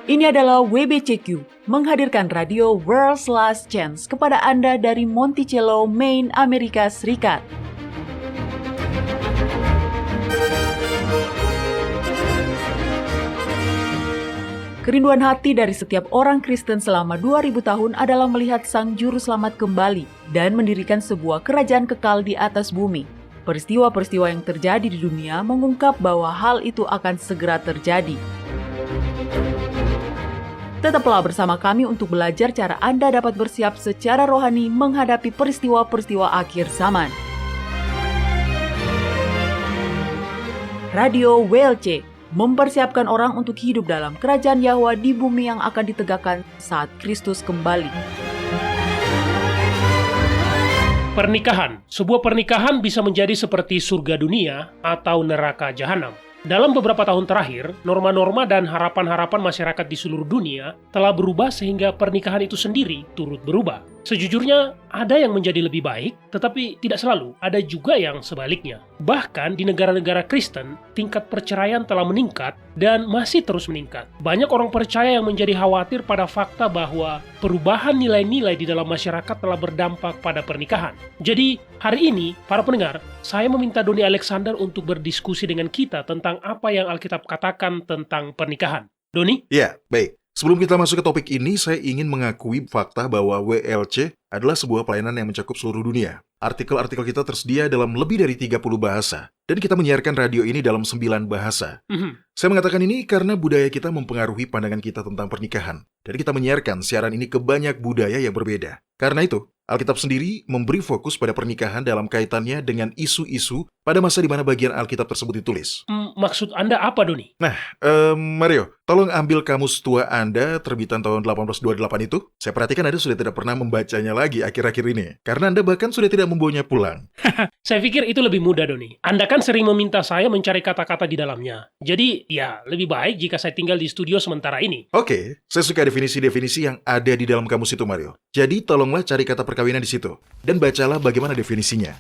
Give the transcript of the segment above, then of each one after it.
Ini adalah WBCQ, menghadirkan radio World's Last Chance kepada Anda dari Monticello, Maine, Amerika Serikat. Kerinduan hati dari setiap orang Kristen selama 2000 tahun adalah melihat Sang Juru Selamat kembali dan mendirikan sebuah kerajaan kekal di atas bumi. Peristiwa-peristiwa yang terjadi di dunia mengungkap bahwa hal itu akan segera terjadi. Tetaplah bersama kami untuk belajar cara Anda dapat bersiap secara rohani menghadapi peristiwa-peristiwa akhir zaman. Radio WLC mempersiapkan orang untuk hidup dalam kerajaan Yahwa di bumi yang akan ditegakkan saat Kristus kembali. Pernikahan. Sebuah pernikahan bisa menjadi seperti surga dunia atau neraka jahanam. Dalam beberapa tahun terakhir, norma-norma dan harapan-harapan masyarakat di seluruh dunia telah berubah sehingga pernikahan itu sendiri turut berubah. Sejujurnya, ada yang menjadi lebih baik, tetapi tidak selalu. Ada juga yang sebaliknya. Bahkan di negara-negara Kristen, tingkat perceraian telah meningkat dan masih terus meningkat. Banyak orang percaya yang menjadi khawatir pada fakta bahwa perubahan nilai-nilai di dalam masyarakat telah berdampak pada pernikahan. Jadi, hari ini, para pendengar, saya meminta Doni Alexander untuk berdiskusi dengan kita tentang apa yang Alkitab katakan tentang pernikahan. Doni? Ya, baik. Sebelum kita masuk ke topik ini, saya ingin mengakui fakta bahwa WLC adalah sebuah pelayanan yang mencakup seluruh dunia. Artikel-artikel kita tersedia dalam lebih dari 30 bahasa, dan kita menyiarkan radio ini dalam 9 bahasa. Saya mengatakan ini karena budaya kita mempengaruhi pandangan kita tentang pernikahan, dan kita menyiarkan siaran ini ke banyak budaya yang berbeda. Karena itu, Alkitab sendiri memberi fokus pada pernikahan dalam kaitannya dengan isu-isu pada masa di mana bagian Alkitab tersebut ditulis. Maksud Anda apa, Doni? Nah, Mario, tolong ambil kamus tua Anda terbitan tahun 1828 itu. Saya perhatikan Anda sudah tidak pernah membacanya lagi akhir-akhir ini, karena Anda bahkan sudah tidak membawanya pulang. Saya pikir itu lebih mudah, Doni. Anda kan sering meminta saya mencari kata-kata di dalamnya. Jadi, ya, lebih baik jika saya tinggal di studio sementara ini. Oke, saya suka definisi-definisi yang ada di dalam kamus itu, Mario. Jadi, tolonglah cari kata perkawinan di situ, dan bacalah bagaimana definisinya.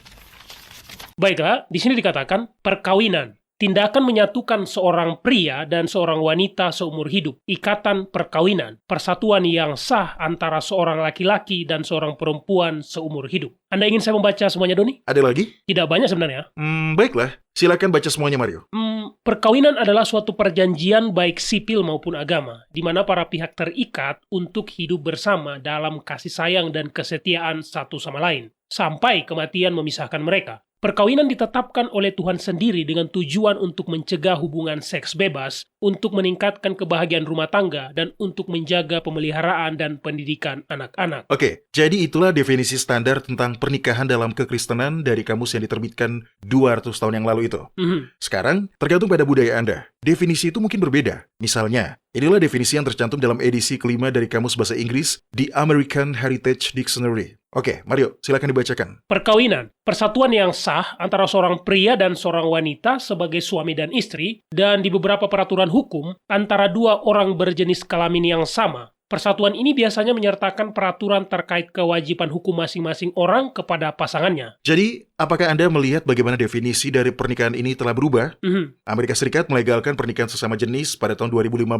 Baiklah, di sini dikatakan perkawinan. Tindakan menyatukan seorang pria dan seorang wanita seumur hidup. Ikatan perkawinan. Persatuan yang sah antara seorang laki-laki dan seorang perempuan seumur hidup. Anda ingin saya membaca semuanya, Doni? Ada lagi? Tidak banyak sebenarnya. Baiklah. Silakan baca semuanya, Mario. Perkawinan adalah suatu perjanjian baik sipil maupun agama, di mana para pihak terikat untuk hidup bersama dalam kasih sayang dan kesetiaan satu sama lain, sampai kematian memisahkan mereka. Perkawinan ditetapkan oleh Tuhan sendiri dengan tujuan untuk mencegah hubungan seks bebas, untuk meningkatkan kebahagiaan rumah tangga, dan untuk menjaga pemeliharaan dan pendidikan anak-anak. Oke, jadi itulah definisi standar tentang pernikahan dalam kekristenan dari kamus yang diterbitkan 200 tahun yang lalu itu. Sekarang, tergantung pada budaya Anda. Definisi itu mungkin berbeda. Misalnya, inilah definisi yang tercantum dalam edisi kelima dari Kamus Bahasa Inggris, The American Heritage Dictionary. Oke, Mario, silakan dibacakan. Perkawinan, persatuan yang sah antara seorang pria dan seorang wanita sebagai suami dan istri, dan di beberapa peraturan hukum, antara dua orang berjenis kelamin yang sama. Persatuan ini biasanya menyertakan peraturan terkait kewajiban hukum masing-masing orang kepada pasangannya. Jadi, apakah Anda melihat bagaimana definisi dari pernikahan ini telah berubah? Amerika Serikat melegalkan pernikahan sesama jenis pada tahun 2015.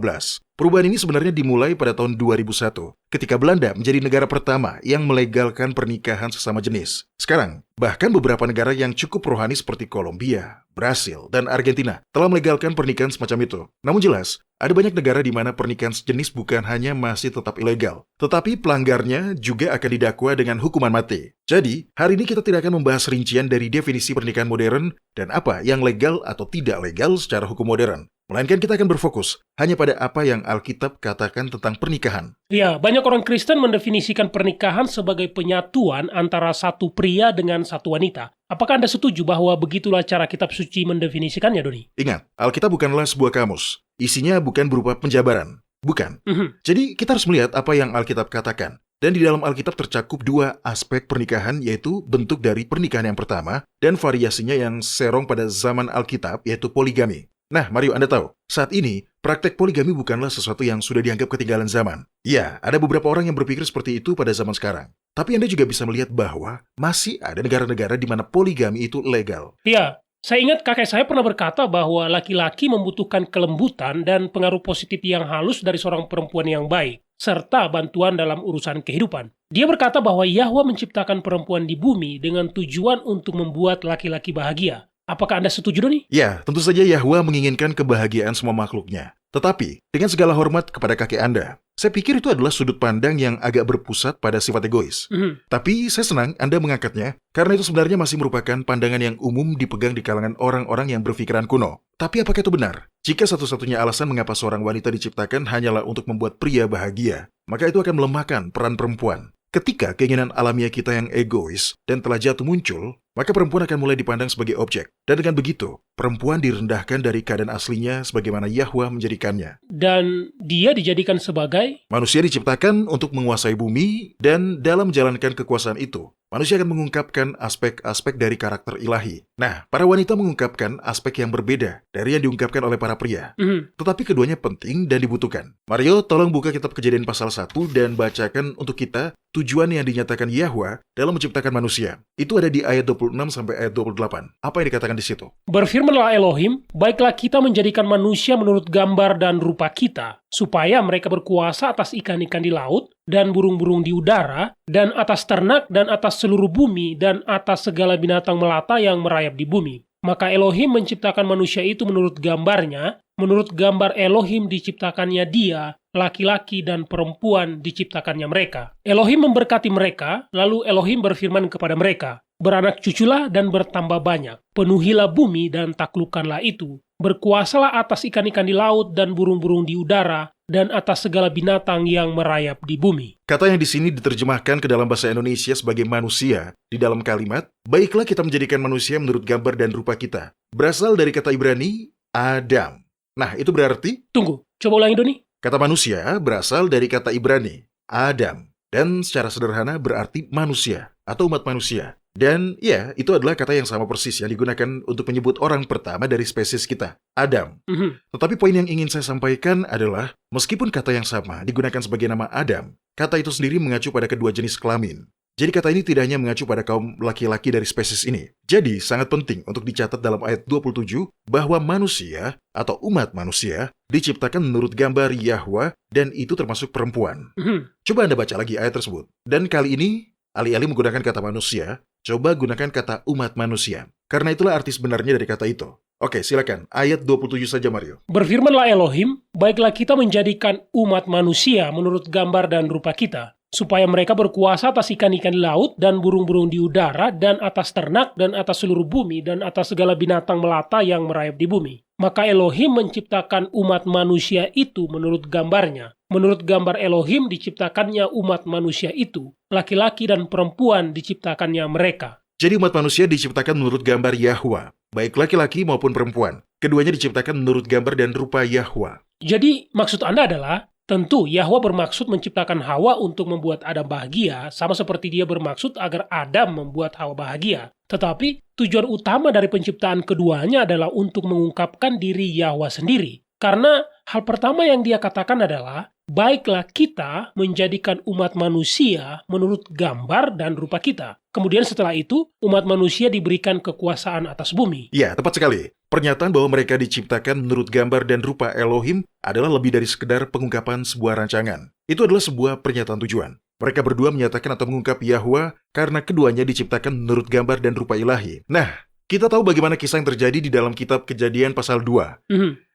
Perubahan ini sebenarnya dimulai pada tahun 2001, ketika Belanda menjadi negara pertama yang melegalkan pernikahan sesama jenis. Sekarang, bahkan beberapa negara yang cukup rohani seperti Kolombia, Brasil, dan Argentina telah melegalkan pernikahan semacam itu. Namun jelas, ada banyak negara di mana pernikahan sejenis bukan hanya masih tetap ilegal, tetapi pelanggarnya juga akan didakwa dengan hukuman mati. Jadi, hari ini kita tidak akan membahas rincian dari definisi pernikahan modern dan apa yang legal atau tidak legal secara hukum modern. Melainkan kita akan berfokus hanya pada apa yang Alkitab katakan tentang pernikahan. Ya, banyak orang Kristen mendefinisikan pernikahan sebagai penyatuan antara satu pria dengan satu wanita. Apakah Anda setuju bahwa begitulah cara kitab suci mendefinisikannya, Doni? Ingat, Alkitab bukanlah sebuah kamus. Isinya bukan berupa penjabaran. Bukan. Jadi kita harus melihat apa yang Alkitab katakan. Dan di dalam Alkitab tercakup dua aspek pernikahan, yaitu bentuk dari pernikahan yang pertama dan variasinya yang serong pada zaman Alkitab, yaitu poligami. Nah, Mario, Anda tahu, saat ini praktek poligami bukanlah sesuatu yang sudah dianggap ketinggalan zaman. Ya, ada beberapa orang yang berpikir seperti itu pada zaman sekarang. Tapi Anda juga bisa melihat bahwa masih ada negara-negara di mana poligami itu legal. Iya, saya ingat kakek saya pernah berkata bahwa laki-laki membutuhkan kelembutan dan pengaruh positif yang halus dari seorang perempuan yang baik, serta bantuan dalam urusan kehidupan. Dia berkata bahwa Yahwa menciptakan perempuan di bumi dengan tujuan untuk membuat laki-laki bahagia. Apakah Anda setuju, Doni? Ya, tentu saja Yahwa menginginkan kebahagiaan semua makhluknya. Tetapi, dengan segala hormat kepada kakek Anda, saya pikir itu adalah sudut pandang yang agak berpusat pada sifat egois. Tapi saya senang Anda mengangkatnya, karena itu sebenarnya masih merupakan pandangan yang umum dipegang di kalangan orang-orang yang berpikiran kuno. Tapi apakah itu benar? Jika satu-satunya alasan mengapa seorang wanita diciptakan hanyalah untuk membuat pria bahagia, maka itu akan melemahkan peran perempuan. Ketika keinginan alamiah kita yang egois dan telah jatuh muncul, maka perempuan akan mulai dipandang sebagai objek. Dan dengan begitu, perempuan direndahkan dari keadaan aslinya sebagaimana Yahwa menjadikannya. Dan dia dijadikan sebagai... Manusia diciptakan untuk menguasai bumi, dan dalam menjalankan kekuasaan itu, manusia akan mengungkapkan aspek-aspek dari karakter ilahi. Nah, para wanita mengungkapkan aspek yang berbeda dari yang diungkapkan oleh para pria. Tetapi keduanya penting dan dibutuhkan. Mario, tolong buka kitab Kejadian pasal 1 dan bacakan untuk kita tujuan yang dinyatakan Yahwa dalam menciptakan manusia. Itu ada di ayat 26 sampai ayat 28. Apa yang dikatakan di situ? Berfirmanlah Elohim, baiklah kita menjadikan manusia menurut gambar dan rupa kita, supaya mereka berkuasa atas ikan-ikan di laut, dan burung-burung di udara, dan atas ternak, dan atas seluruh bumi, dan atas segala binatang melata yang merayap di bumi. Maka Elohim menciptakan manusia itu menurut gambarnya, menurut gambar Elohim diciptakannya dia, laki-laki dan perempuan diciptakannya mereka. Elohim memberkati mereka, lalu Elohim berfirman kepada mereka, beranak cuculah dan bertambah banyak, penuhilah bumi dan taklukkanlah itu, berkuasalah atas ikan-ikan di laut dan burung-burung di udara, dan atas segala binatang yang merayap di bumi. Kata yang di sini diterjemahkan ke dalam bahasa Indonesia sebagai manusia di dalam kalimat, baiklah kita menjadikan manusia menurut gambar dan rupa kita, berasal dari kata Ibrani, Adam. Nah, itu berarti... Tunggu, coba ulangi, Doni. Kata manusia berasal dari kata Ibrani, Adam, dan secara sederhana berarti manusia atau umat manusia. Dan ya, itu adalah kata yang sama persis yang digunakan untuk menyebut orang pertama dari spesies kita, Adam. Tetapi poin yang ingin saya sampaikan adalah, meskipun kata yang sama digunakan sebagai nama Adam, kata itu sendiri mengacu pada kedua jenis kelamin. Jadi kata ini tidak hanya mengacu pada kaum laki-laki dari spesies ini. Jadi sangat penting untuk dicatat dalam ayat 27 bahwa manusia atau umat manusia diciptakan menurut gambar Yahwa dan itu termasuk perempuan. Coba Anda baca lagi ayat tersebut. Dan kali ini, alih-alih menggunakan kata manusia, coba gunakan kata umat manusia. Karena itulah arti sebenarnya dari kata itu. Oke, silakan. Ayat 27 saja, Mario. Berfirmanlah Elohim, baiklah kita menjadikan umat manusia menurut gambar dan rupa kita, supaya mereka berkuasa atas ikan-ikan di laut dan burung-burung di udara dan atas ternak dan atas seluruh bumi dan atas segala binatang melata yang merayap di bumi. Maka Elohim menciptakan umat manusia itu menurut gambarnya. Menurut gambar Elohim diciptakannya umat manusia itu. Laki-laki dan perempuan diciptakannya mereka. Jadi umat manusia diciptakan menurut gambar Yahwa, baik laki-laki maupun perempuan. Keduanya diciptakan menurut gambar dan rupa Yahwa. Jadi maksud Anda adalah, tentu Yahwa bermaksud menciptakan Hawa untuk membuat Adam bahagia, sama seperti dia bermaksud agar Adam membuat Hawa bahagia. Tetapi tujuan utama dari penciptaan keduanya adalah untuk mengungkapkan diri Yahwa sendiri. Karena hal pertama yang dia katakan adalah, baiklah kita menjadikan umat manusia menurut gambar dan rupa kita. Kemudian setelah itu, umat manusia diberikan kekuasaan atas bumi. Ya, tepat sekali. Pernyataan bahwa mereka diciptakan menurut gambar dan rupa Elohim adalah lebih dari sekedar pengungkapan sebuah rancangan. Itu adalah sebuah pernyataan tujuan. Mereka berdua menyatakan atau mengungkap Yahwa karena keduanya diciptakan menurut gambar dan rupa ilahi. Nah, kita tahu bagaimana kisah yang terjadi di dalam kitab Kejadian pasal 2.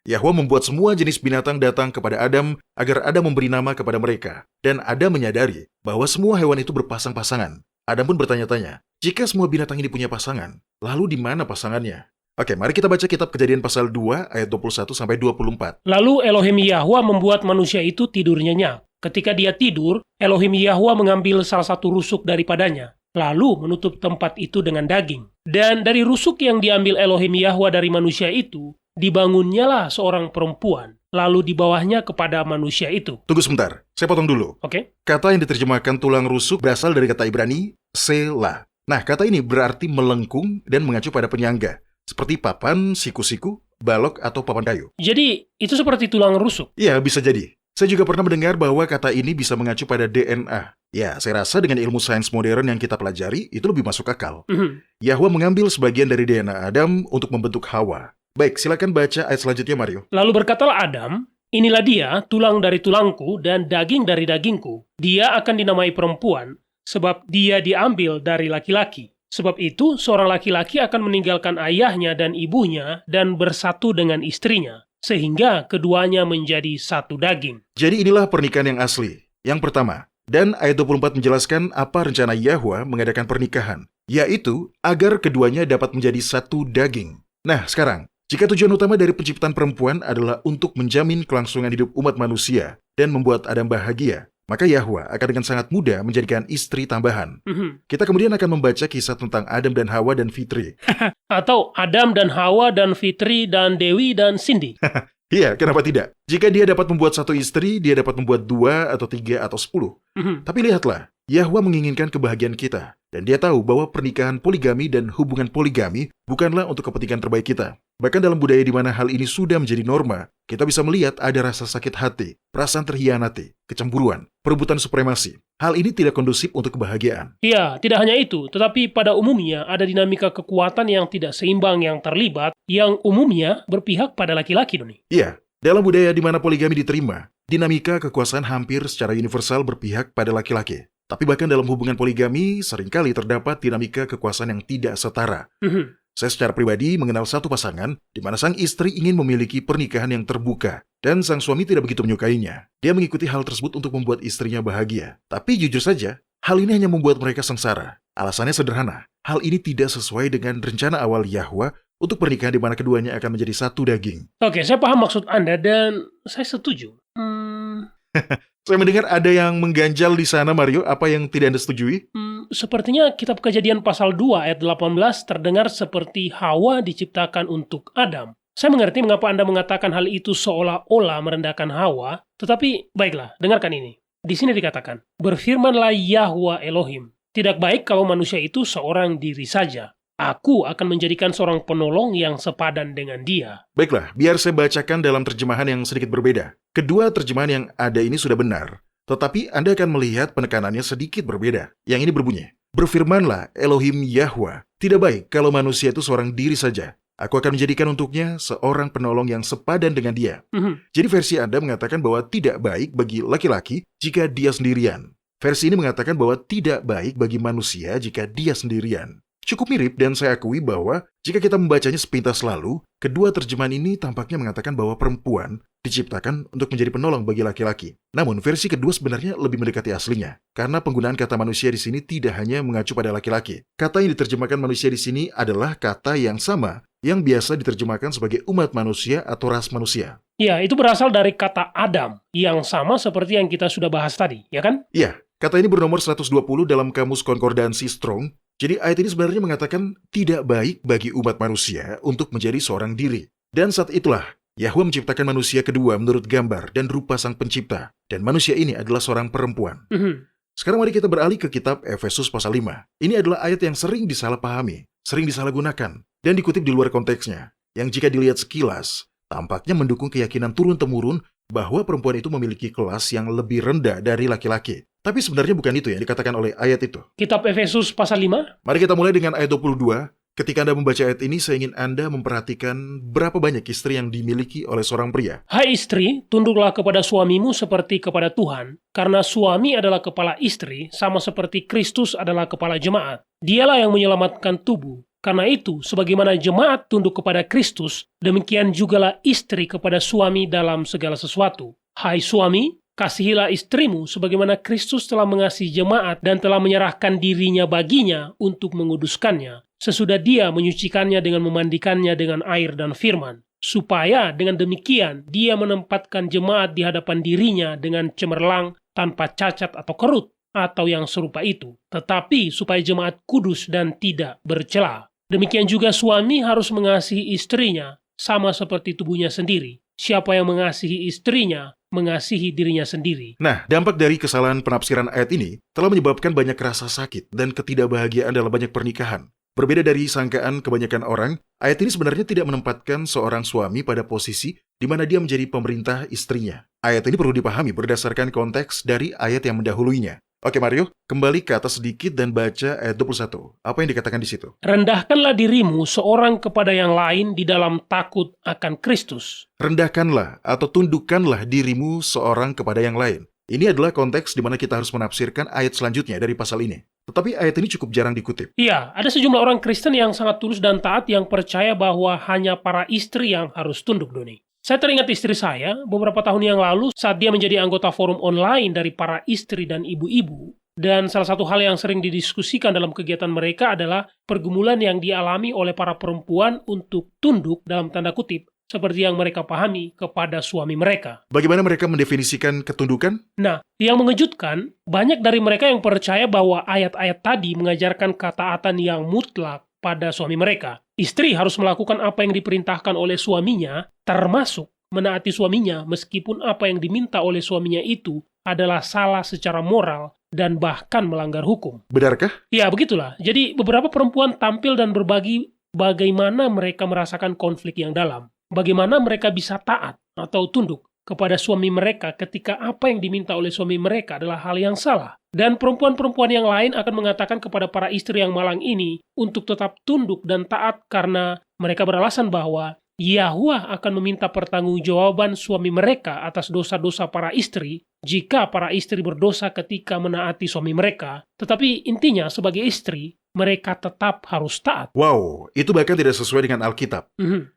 Yahwa membuat semua jenis binatang datang kepada Adam agar Adam memberi nama kepada mereka. Dan Adam menyadari bahwa semua hewan itu berpasang-pasangan. Adam pun bertanya-tanya, jika semua binatang ini punya pasangan, lalu di mana pasangannya? Oke, mari kita baca kitab Kejadian pasal 2 ayat 21 sampai 24. Lalu Elohim Yahwa membuat manusia itu tidur nyenyak. Ketika dia tidur, Elohim Yahwa mengambil salah satu rusuk daripadanya, lalu menutup tempat itu dengan daging. Dan dari rusuk yang diambil Elohim Yahwa dari manusia itu, dibangunnyalah seorang perempuan, lalu di bawahnya kepada manusia itu. Tunggu sebentar, saya potong dulu. Oke. Kata yang diterjemahkan tulang rusuk berasal dari kata Ibrani, Selah. Nah, kata ini berarti melengkung dan mengacu pada penyangga, seperti papan, siku-siku, balok, atau papan kayu. Jadi, itu seperti tulang rusuk? Iya, bisa jadi. Saya juga pernah mendengar bahwa kata ini bisa mengacu pada DNA. Ya, saya rasa dengan ilmu sains modern yang kita pelajari, itu lebih masuk akal. Yahwa mengambil sebagian dari DNA Adam untuk membentuk Hawa. Baik, silakan baca ayat selanjutnya, Mario. Lalu berkatalah Adam, inilah dia, tulang dari tulangku dan daging dari dagingku. Dia akan dinamai perempuan, sebab dia diambil dari laki-laki. Sebab itu, seorang laki-laki akan meninggalkan ayahnya dan ibunya dan bersatu dengan istrinya, sehingga keduanya menjadi satu daging. Jadi inilah pernikahan yang asli. Yang pertama, dan ayat 24 menjelaskan apa rencana Yahwa mengadakan pernikahan, yaitu agar keduanya dapat menjadi satu daging. Nah, sekarang, jika tujuan utama dari penciptaan perempuan adalah untuk menjamin kelangsungan hidup umat manusia dan membuat Adam bahagia, maka Yahwa akan dengan sangat mudah menjadikan istri tambahan. Kita kemudian akan membaca kisah tentang Adam dan Hawa dan Fitri. Atau Adam dan Hawa dan Fitri dan Dewi dan Cindy. Iya, kenapa tidak? Jika dia dapat membuat satu istri, dia dapat membuat 2 atau 3 atau 10. Tapi lihatlah, Yahwa menginginkan kebahagiaan kita. Dan dia tahu bahwa pernikahan poligami dan hubungan poligami bukanlah untuk kepentingan terbaik kita. Bahkan dalam budaya di mana hal ini sudah menjadi norma, kita bisa melihat ada rasa sakit hati, perasaan terhianati, kecemburuan, perebutan supremasi. Hal ini tidak kondusif untuk kebahagiaan. Ya, tidak hanya itu, tetapi pada umumnya ada dinamika kekuatan yang tidak seimbang yang terlibat, yang umumnya berpihak pada laki-laki, Doni. Iya, dalam budaya di mana poligami diterima, dinamika kekuasaan hampir secara universal berpihak pada laki-laki. Tapi bahkan dalam hubungan poligami, seringkali terdapat dinamika kekuasaan yang tidak setara. Saya secara pribadi mengenal satu pasangan di mana sang istri ingin memiliki pernikahan yang terbuka dan sang suami tidak begitu menyukainya. Dia mengikuti hal tersebut untuk membuat istrinya bahagia. Tapi jujur saja, hal ini hanya membuat mereka sengsara. Alasannya sederhana, hal ini tidak sesuai dengan rencana awal Yahwa untuk pernikahan di mana keduanya akan menjadi satu daging. Oke, saya paham maksud Anda dan saya setuju. Saya mendengar ada yang mengganjal di sana, Mario. Apa yang tidak Anda setujui? Sepertinya kitab Kejadian pasal 2 ayat 18 terdengar seperti Hawa diciptakan untuk Adam. Saya mengerti mengapa Anda mengatakan hal itu seolah-olah merendahkan Hawa, tetapi baiklah, dengarkan ini. Di sini dikatakan, berfirmanlah Yahwa Elohim, tidak baik kalau manusia itu seorang diri saja. Aku akan menjadikan seorang penolong yang sepadan dengan dia. Baiklah, biar saya bacakan dalam terjemahan yang sedikit berbeda. Kedua terjemahan yang ada ini sudah benar, tetapi Anda akan melihat penekanannya sedikit berbeda. Yang ini berbunyi, berfirmanlah Elohim Yahwa, tidak baik kalau manusia itu seorang diri saja. Aku akan menjadikan untuknya seorang penolong yang sepadan dengan dia. Jadi versi Anda mengatakan bahwa tidak baik bagi laki-laki jika dia sendirian. Versi ini mengatakan bahwa tidak baik bagi manusia jika dia sendirian. Cukup mirip dan saya akui bahwa jika kita membacanya sepintas lalu, kedua terjemahan ini tampaknya mengatakan bahwa perempuan diciptakan untuk menjadi penolong bagi laki-laki. Namun versi kedua sebenarnya lebih mendekati aslinya, karena penggunaan kata manusia di sini tidak hanya mengacu pada laki-laki. Kata yang diterjemahkan manusia di sini adalah kata yang sama yang biasa diterjemahkan sebagai umat manusia atau ras manusia. Ya, itu berasal dari kata Adam, yang sama seperti yang kita sudah bahas tadi, ya kan? Iya, kata ini bernomor 120 dalam Kamus Konkordansi Strong. Jadi ayat ini sebenarnya mengatakan tidak baik bagi umat manusia untuk menjadi seorang diri. Dan saat itulah, Yahwa menciptakan manusia kedua menurut gambar dan rupa sang pencipta. Dan manusia ini adalah seorang perempuan. Sekarang mari kita beralih ke kitab Efesus pasal 5. Ini adalah ayat yang sering disalahpahami, sering disalahgunakan, dan dikutip di luar konteksnya. Yang jika dilihat sekilas, tampaknya mendukung keyakinan turun-temurun bahwa perempuan itu memiliki kelas yang lebih rendah dari laki-laki. Tapi sebenarnya bukan itu yang dikatakan oleh ayat itu. Kitab Efesus pasal 5. Mari kita mulai dengan ayat 22. Ketika Anda membaca ayat ini, saya ingin Anda memperhatikan berapa banyak istri yang dimiliki oleh seorang pria. Hai istri, tunduklah kepada suamimu seperti kepada Tuhan, karena suami adalah kepala istri, sama seperti Kristus adalah kepala jemaat. Dialah yang menyelamatkan tubuh. Karena itu, sebagaimana jemaat tunduk kepada Kristus, demikian jugalah istri kepada suami dalam segala sesuatu. Hai suami, kasihilah istrimu sebagaimana Kristus telah mengasihi jemaat dan telah menyerahkan dirinya baginya untuk menguduskannya, sesudah dia menyucikannya dengan memandikannya dengan air dan firman, supaya dengan demikian dia menempatkan jemaat di hadapan dirinya dengan cemerlang, tanpa cacat atau kerut, atau yang serupa itu, tetapi supaya jemaat kudus dan tidak bercela. Demikian juga suami harus mengasihi istrinya, sama seperti tubuhnya sendiri. Siapa yang mengasihi istrinya, mengasihi dirinya sendiri. Nah, dampak dari kesalahan penafsiran ayat ini telah menyebabkan banyak rasa sakit dan ketidakbahagiaan dalam banyak pernikahan. Berbeda dari sangkaan kebanyakan orang, ayat ini sebenarnya tidak menempatkan seorang suami pada posisi di mana dia menjadi pemerintah istrinya. Ayat ini perlu dipahami berdasarkan konteks dari ayat yang mendahuluinya. Oke Mario, kembali ke atas sedikit dan baca ayat 21. Apa yang dikatakan di situ? Rendahkanlah dirimu seorang kepada yang lain di dalam takut akan Kristus. Rendahkanlah atau tundukkanlah dirimu seorang kepada yang lain. Ini adalah konteks di mana kita harus menafsirkan ayat selanjutnya dari pasal ini. Tetapi ayat ini cukup jarang dikutip. Iya, ada sejumlah orang Kristen yang sangat tulus dan taat yang percaya bahwa hanya para istri yang harus tunduk, Doni. Saya teringat istri saya beberapa tahun yang lalu saat dia menjadi anggota forum online dari para istri dan ibu-ibu. Dan salah satu hal yang sering didiskusikan dalam kegiatan mereka adalah pergumulan yang dialami oleh para perempuan untuk tunduk dalam tanda kutip seperti yang mereka pahami kepada suami mereka. Bagaimana mereka mendefinisikan ketundukan? Nah, yang mengejutkan, banyak dari mereka yang percaya bahwa ayat-ayat tadi mengajarkan ketaatan yang mutlak pada suami mereka. Istri harus melakukan apa yang diperintahkan oleh suaminya, termasuk menaati suaminya meskipun apa yang diminta oleh suaminya itu adalah salah secara moral dan bahkan melanggar hukum. Benarkah? Ya, begitulah. Jadi beberapa perempuan tampil dan berbagi bagaimana mereka merasakan konflik yang dalam. Bagaimana mereka bisa taat atau tunduk kepada suami mereka ketika apa yang diminta oleh suami mereka adalah hal yang salah. Dan perempuan-perempuan yang lain akan mengatakan kepada para istri yang malang ini untuk tetap tunduk dan taat karena mereka beralasan bahwa Yahwa akan meminta pertanggungjawaban suami mereka atas dosa-dosa para istri jika para istri berdosa ketika menaati suami mereka. Tetapi intinya sebagai istri, mereka tetap harus taat. Wow, itu bahkan tidak sesuai dengan Alkitab.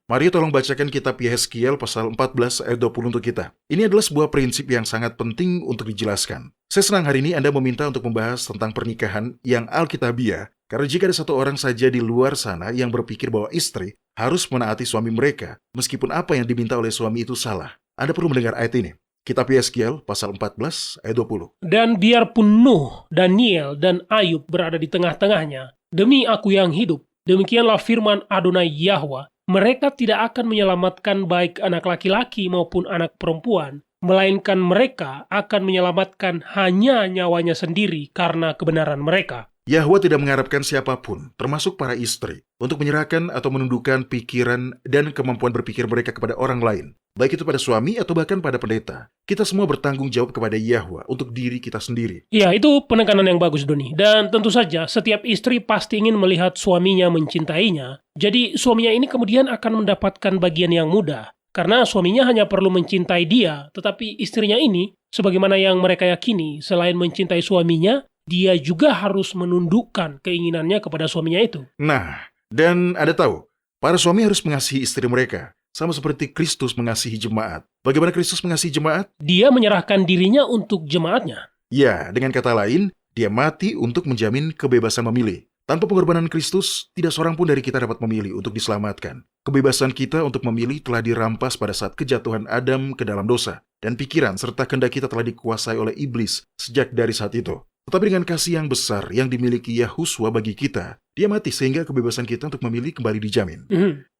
Mario tolong bacakan kitab Yehezkiel pasal 14 ayat 20 untuk kita. Ini adalah sebuah prinsip yang sangat penting untuk dijelaskan. Saya senang hari ini Anda meminta untuk membahas tentang pernikahan yang Alkitabiah, karena jika ada satu orang saja di luar sana yang berpikir bahwa istri harus menaati suami mereka, meskipun apa yang diminta oleh suami itu salah, Anda perlu mendengar ayat ini. Kitab Yehezkiel pasal 14 ayat 20. Dan biarpun Nuh, Daniel, dan Ayub berada di tengah-tengahnya, demi aku yang hidup, demikianlah firman Adonai Yahwa, mereka tidak akan menyelamatkan baik anak laki-laki maupun anak perempuan, melainkan mereka akan menyelamatkan hanya nyawanya sendiri karena kebenaran mereka. Yahwa tidak mengharapkan siapapun, termasuk para istri, untuk menyerahkan atau menundukkan pikiran dan kemampuan berpikir mereka kepada orang lain, baik itu pada suami atau bahkan pada pendeta. Kita semua bertanggung jawab kepada Yahwa untuk diri kita sendiri. Ya, itu penekanan yang bagus, Doni. Dan tentu saja, setiap istri pasti ingin melihat suaminya mencintainya. Jadi, suaminya ini kemudian akan mendapatkan bagian yang mudah. Karena suaminya hanya perlu mencintai dia, tetapi istrinya ini, sebagaimana yang mereka yakini, selain mencintai suaminya, dia juga harus menundukkan keinginannya kepada suaminya itu. Nah, dan Anda tahu, para suami harus mengasihi istri mereka, sama seperti Kristus mengasihi jemaat. Bagaimana Kristus mengasihi jemaat? Dia menyerahkan dirinya untuk jemaatnya. Ya, dengan kata lain, dia mati untuk menjamin kebebasan memilih. Tanpa pengorbanan Kristus, tidak seorang pun dari kita dapat memilih untuk diselamatkan. Kebebasan kita untuk memilih telah dirampas pada saat kejatuhan Adam ke dalam dosa, dan pikiran serta kehendak kita telah dikuasai oleh iblis sejak dari saat itu. Tetapi dengan kasih yang besar yang dimiliki Yahuswa bagi kita, dia mati sehingga kebebasan kita untuk memilih kembali dijamin.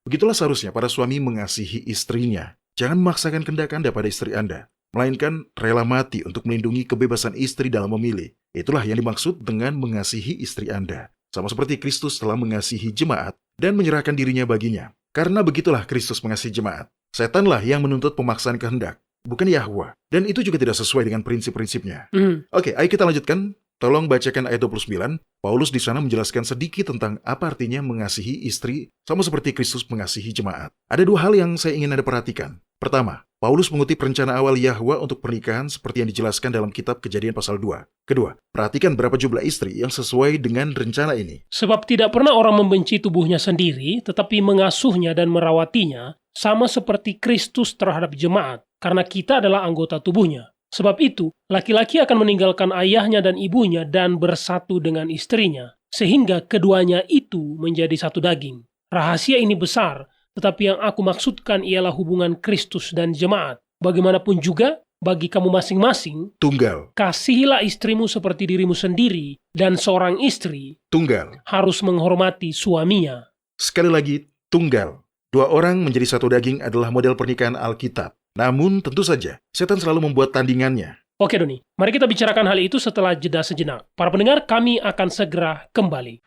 Begitulah seharusnya para suami mengasihi istrinya. Jangan memaksakan kehendak Anda pada istri Anda, melainkan rela mati untuk melindungi kebebasan istri dalam memilih. Itulah yang dimaksud dengan mengasihi istri Anda. Sama seperti Kristus telah mengasihi jemaat dan menyerahkan dirinya baginya. Karena begitulah Kristus mengasihi jemaat. Setanlah yang menuntut pemaksaan kehendak, bukan Yahwa. Dan itu juga tidak sesuai dengan prinsip-prinsipnya. Oke, ayo kita lanjutkan. Tolong bacakan ayat 29. Paulus di sana menjelaskan sedikit tentang apa artinya mengasihi istri sama seperti Kristus mengasihi jemaat. Ada dua hal yang saya ingin Anda perhatikan. Pertama, Paulus mengutip rencana awal Yahwa untuk pernikahan seperti yang dijelaskan dalam kitab Kejadian pasal 2. Kedua, perhatikan berapa jumlah istri yang sesuai dengan rencana ini. Sebab tidak pernah orang membenci tubuhnya sendiri, tetapi mengasuhnya dan merawatinya, sama seperti Kristus terhadap jemaat, karena kita adalah anggota tubuhnya. Sebab itu, laki-laki akan meninggalkan ayahnya dan ibunya dan bersatu dengan istrinya, sehingga keduanya itu menjadi satu daging. Rahasia ini besar, tetapi yang aku maksudkan ialah hubungan Kristus dan jemaat. Bagaimanapun juga, bagi kamu masing-masing, tunggal. Kasihilah istrimu seperti dirimu sendiri, dan seorang istri, tunggal, harus menghormati suaminya. Sekali lagi, tunggal. Dua orang menjadi satu daging adalah model pernikahan Alkitab. Namun, tentu saja, setan selalu membuat tandingannya. Oke, Doni. Mari kita bicarakan hal itu setelah jeda sejenak. Para pendengar, kami akan segera kembali.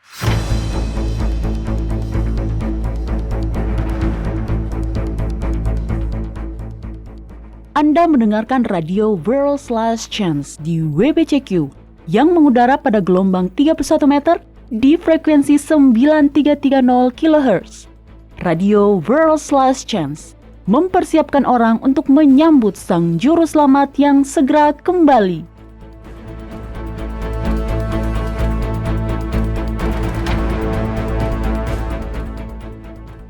Anda mendengarkan radio World's Last Chance di WBCQ, yang mengudara pada gelombang 31 meter di frekuensi 9330 kHz. Radio World's Last Chance mempersiapkan orang untuk menyambut Sang Juru Selamat yang segera kembali.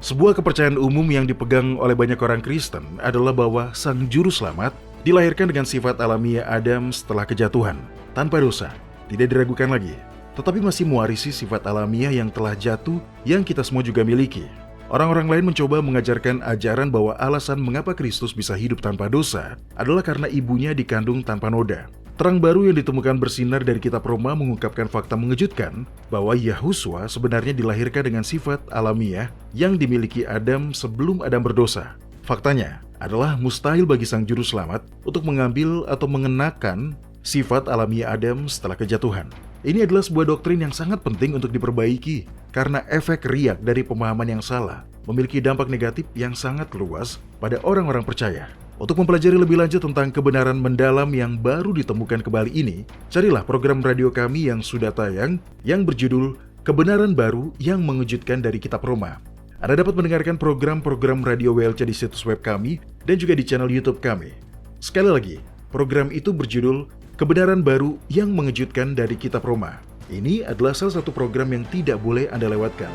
Sebuah kepercayaan umum yang dipegang oleh banyak orang Kristen adalah bahwa Sang Juru Selamat dilahirkan dengan sifat alamiah Adam setelah kejatuhan, tanpa dosa, tidak diragukan lagi, tetapi masih mewarisi sifat alamiah yang telah jatuh yang kita semua juga miliki. Orang-orang lain mencoba mengajarkan ajaran bahwa alasan mengapa Kristus bisa hidup tanpa dosa adalah karena ibunya dikandung tanpa noda. Terang baru yang ditemukan bersinar dari kitab Roma mengungkapkan fakta mengejutkan bahwa Yahuswa sebenarnya dilahirkan dengan sifat alamiah yang dimiliki Adam sebelum Adam berdosa. Faktanya adalah mustahil bagi Sang Juru Selamat untuk mengambil atau mengenakan sifat alamiah Adam setelah kejatuhan. Ini adalah sebuah doktrin yang sangat penting untuk diperbaiki karena efek riak dari pemahaman yang salah memiliki dampak negatif yang sangat luas pada orang-orang percaya. Untuk mempelajari lebih lanjut tentang kebenaran mendalam yang baru ditemukan kembali ini, carilah program radio kami yang sudah tayang yang berjudul Kebenaran Baru yang Mengejutkan dari Kitab Roma. Anda dapat mendengarkan program-program Radio WLC di situs web kami dan juga di channel YouTube kami. Sekali lagi, program itu berjudul Kebenaran Baru yang Mengejutkan dari Kitab Roma. Ini adalah salah satu program yang tidak boleh Anda lewatkan.